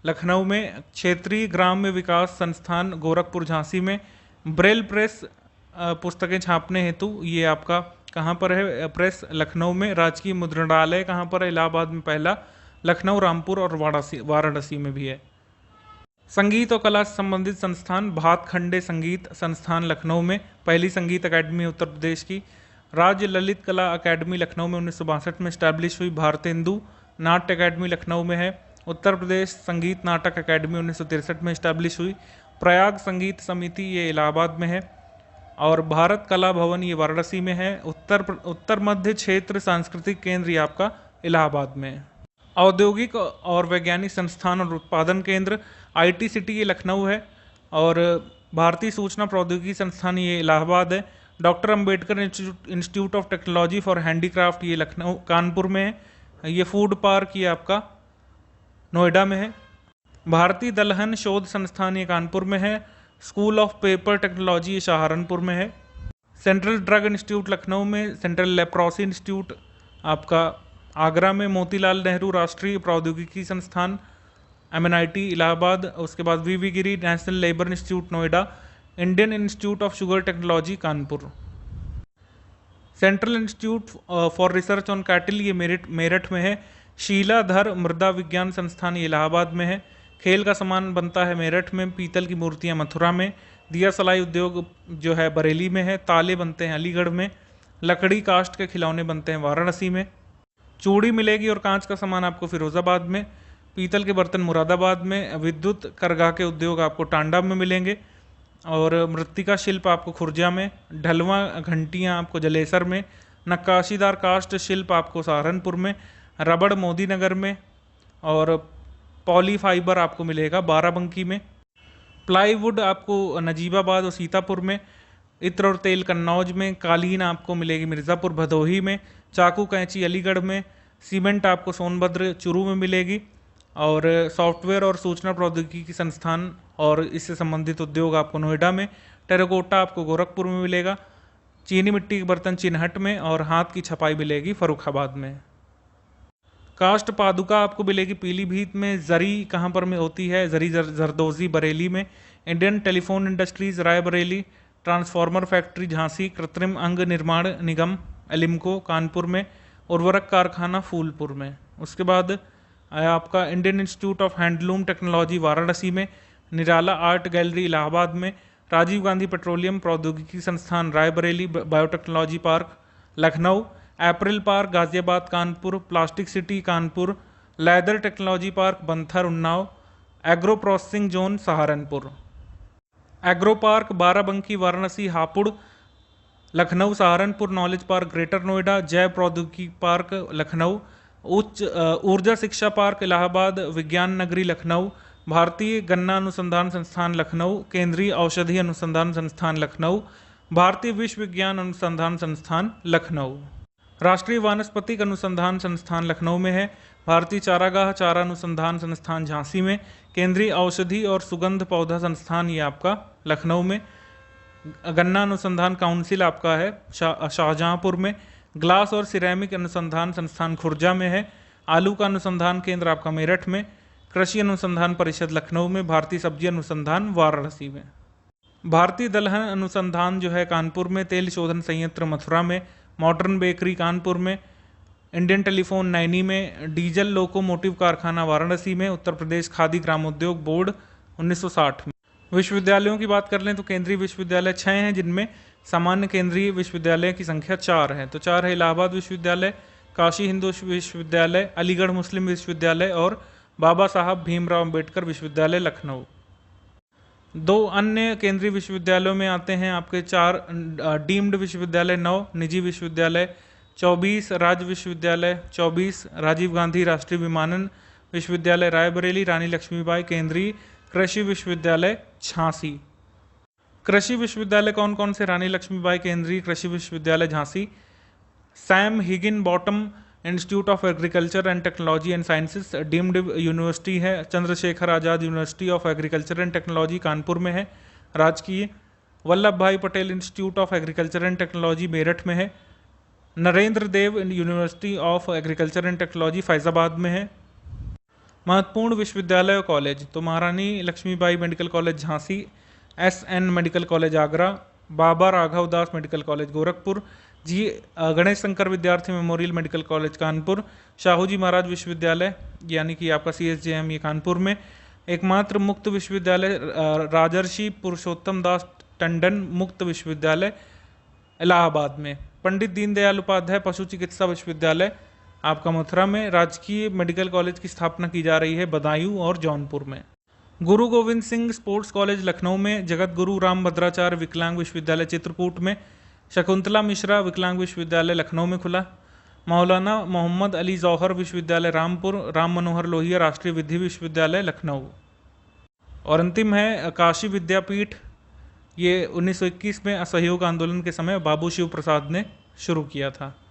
लखनऊ में। क्षेत्रीय ग्राम्य विकास संस्थान गोरखपुर झांसी में। ब्रेल प्रेस पुस्तकें छापने हेतु ये आपका कहाँ पर है प्रेस लखनऊ में। राजकीय मुद्रणालय कहाँ पर है, इलाहाबाद में पहला। लखनऊ, रामपुर और वाराणसी में भी है। संगीत और कला से संबंधित संस्थान भातखंडे संगीत संस्थान लखनऊ में, पहली संगीत अकादमी उत्तर प्रदेश की। राज्य ललित कला अकादमी लखनऊ में 1962 में स्टैब्लिश हुई। भारतेंदु नाट्य अकादमी लखनऊ में है। उत्तर प्रदेश संगीत नाटक अकादमी 1963 में स्टैब्लिश हुई। प्रयाग संगीत समिति ये इलाहाबाद में है, और भारत कला भवन ये वाराणसी में है। उत्तर मध्य क्षेत्र सांस्कृतिक केंद्र ये आपका इलाहाबाद में है। औद्योगिक और वैज्ञानिक संस्थान और उत्पादन केंद्र IT सिटी ये लखनऊ है, और भारतीय सूचना प्रौद्योगिकी संस्थान ये इलाहाबाद है। Doctor Ambedkar institute of technology for handicraft ये लखनऊ कानपुर में है। ये फूड पार्क ये आपका नोएडा में है। भारतीय दलहन शोध संस्थान ये कानपुर में है। स्कूल ऑफ पेपर टेक्नोलॉजी ये सहारनपुर में है। सेंट्रल ड्रग इंस्टीट्यूट लखनऊ में, सेंट्रल लेप्रोसी इंस्टीट्यूट आपका आगरा में, मोतीलाल नेहरू राष्ट्रीय प्रौद्योगिकी संस्थान MNIT इलाहाबाद, उसके बाद VV Giri national labour institute Noida, Indian institute of sugar technology Kanpur. Central institute for research on cattle ये मेरठ में है। शीलाधर मृदा विज्ञान संस्थान ये इलाहाबाद में है। खेल का सामान बनता है मेरठ में, पीतल की मूर्तियां मथुरा में, दिया सलाई उद्योग जो है बरेली में है, ताले बनते हैं अलीगढ़ में, लकड़ी कास्ट के खिलौने बनते हैं वाराणसी में, चूड़ी मिलेगी और कांच का सामान आपको फिरोजाबाद में, पीतल के बर्तन मुरादाबाद में, विद्युत करगाह के उद्योग आपको टांडा में मिलेंगे, और मृत्तिका शिल्प आपको खुर्जा में, ढलवा घंटियाँ आपको जलेसर में, नक्काशीदार कास्ट शिल्प आपको सहारनपुर में, रबड़ मोदीनगर में, और पॉली फाइबर आपको मिलेगा बाराबंकी में, प्लाईवुड आपको नजीबाबाद और सीतापुर में, इत्र और तेल कन्नौज में, कालीन आपको मिलेगी मिर्ज़ापुर भदोही में, चाकू कैंची अलीगढ़ में, सीमेंट आपको सोनभद्र चुरू में मिलेगी, और सॉफ्टवेयर और सूचना प्रौद्योगिकी संस्थान और इससे संबंधित उद्योग आपको नोएडा में, टेराकोटा आपको गोरखपुर में मिलेगा, चीनी मिट्टी के बर्तन चिन्हट में, और हाथ की छपाई मिलेगी फर्रुखाबाद में। कास्ट पादुका आपको मिलेगी पीलीभीत में, जरी कहाँ पर में होती है, जरी जरदोजी बरेली में, Indian telephone industries Raebareli, transformer factory Jhansi, कृत्रिम अंग निर्माण निगम एलिम्को कानपुर में, उर्वरक कारखाना फूलपुर में। उसके बाद आपका Indian institute of handloom technology Varanasi में, निराला आर्ट गैलरी इलाहाबाद में, राजीव गांधी पेट्रोलियम प्रौद्योगिकी संस्थान Raebareli, biotechnology park Lucknow, April park Ghaziabad Kanpur, plastic city Kanpur, leather technology park Banthar Unnao, agro processing zone Saharanpur, agro park Barabanki Varanasi Hapur Lucknow Saharanpur, knowledge park greater Noida, जैव प्रौद्योगिकी पार्क लखनऊ, उच्च ऊर्जा शिक्षा पार्क इलाहाबाद, विज्ञान नगरी लखनऊ, भारतीय गन्ना अनुसंधान संस्थान लखनऊ, केंद्रीय औषधि अनुसंधान संस्थान लखनऊ, भारतीय विश्व विज्ञान अनुसंधान संस्थान लखनऊ, राष्ट्रीय वानस्पतिक अनुसंधान संस्थान लखनऊ में है, भारतीय चारागाह चारा अनुसंधान संस्थान झांसी में, केंद्रीय औषधि और सुगंध पौधा संस्थान ये आपका लखनऊ में, गन्ना अनुसंधान काउंसिल आपका है शाहजहांपुर में, ग्लास और सिरेमिक अनुसंधान संस्थान खुर्जा में है, आलू का अनुसंधान केंद्र आपका मेरठ में, कृषि अनुसंधान परिषद लखनऊ में, भारतीय सब्जी अनुसंधान वाराणसी में, भारतीय दलहन अनुसंधान जो है कानपुर में, तेल शोधन संयंत्र मथुरा में, मॉडर्न बेकरी कानपुर में, इंडियन टेलीफोन नैनी में, डीजल लोकोमोटिव कारखाना वाराणसी में, उत्तर प्रदेश खादी ग्रामोद्योग बोर्ड 1960 में। विश्वविद्यालयों की बात कर लें तो केंद्रीय विश्वविद्यालय 6 हैं, जिनमें सामान्य केंद्रीय विश्वविद्यालय की संख्या 4 है। तो 4 है इलाहाबाद विश्वविद्यालय, काशी हिंदू विश्वविद्यालय, अलीगढ़ मुस्लिम विश्वविद्यालय और बाबा साहब भीमराव अम्बेडकर विश्वविद्यालय लखनऊ। 2 अन्य केंद्रीय विश्वविद्यालयों में आते हैं आपके 4 डीम्ड विश्वविद्यालय 9, निजी विश्वविद्यालय 24, राज्य विश्वविद्यालय 24, राजीव गांधी राष्ट्रीय विमानन विश्वविद्यालय रायबरेली, रानी लक्ष्मीबाई केंद्रीय कृषि विश्वविद्यालय झांसी। कृषि विश्वविद्यालय कौन कौन से? रानी लक्ष्मीबाई केंद्रीय कृषि विश्वविद्यालय Jhansi, Sam Higginbottom institute of agriculture and technology and sciences deemed university है, Chandrashekhar Azad university of agriculture and technology Kanpur में है राजकीय, Vallabh Bhai Patel institute of agriculture and technology Meerut में है, Narendra Dev university of agriculture and technology Faizabad में है। महत्वपूर्ण विश्वविद्यालय और कॉलेज तो Maharani Lakshmibai medical college Jhansi, SN medical college Agra, Baba Raghav Das medical college Gorakhpur, जी Ganesh Shankar Vidyarthi memorial medical college Kanpur, Shahu ji Maharaj विश्वविद्यालय यानी कि आपका CSJM ये कानपुर में, एकमात्र मुक्त विश्वविद्यालय राजर्षि पुरुषोत्तम दास टंडन मुक्त विश्वविद्यालय इलाहाबाद में, पंडित दीनदयाल उपाध्याय पशु चिकित्सा विश्वविद्यालय आपका मथुरा में, राजकीय मेडिकल कॉलेज की स्थापना की जा रही है बदायूं और जौनपुर में। गुरु गोविंद सिंह स्पोर्ट्स कॉलेज लखनऊ में, जगत गुरु रामभद्राचार्य विकलांग विश्वविद्यालय चित्रकूट में, शकुंतला मिश्रा विकलांग विश्वविद्यालय लखनऊ में खुला, मौलाना मोहम्मद अली जौहर विश्वविद्यालय रामपुर, राम मनोहर लोहिया राष्ट्रीय विधि विश्वविद्यालय लखनऊ। और अंतिम है काशी विद्यापीठ, ये 1921 में असहयोग आंदोलन के समय बाबू शिव प्रसाद ने शुरू किया था।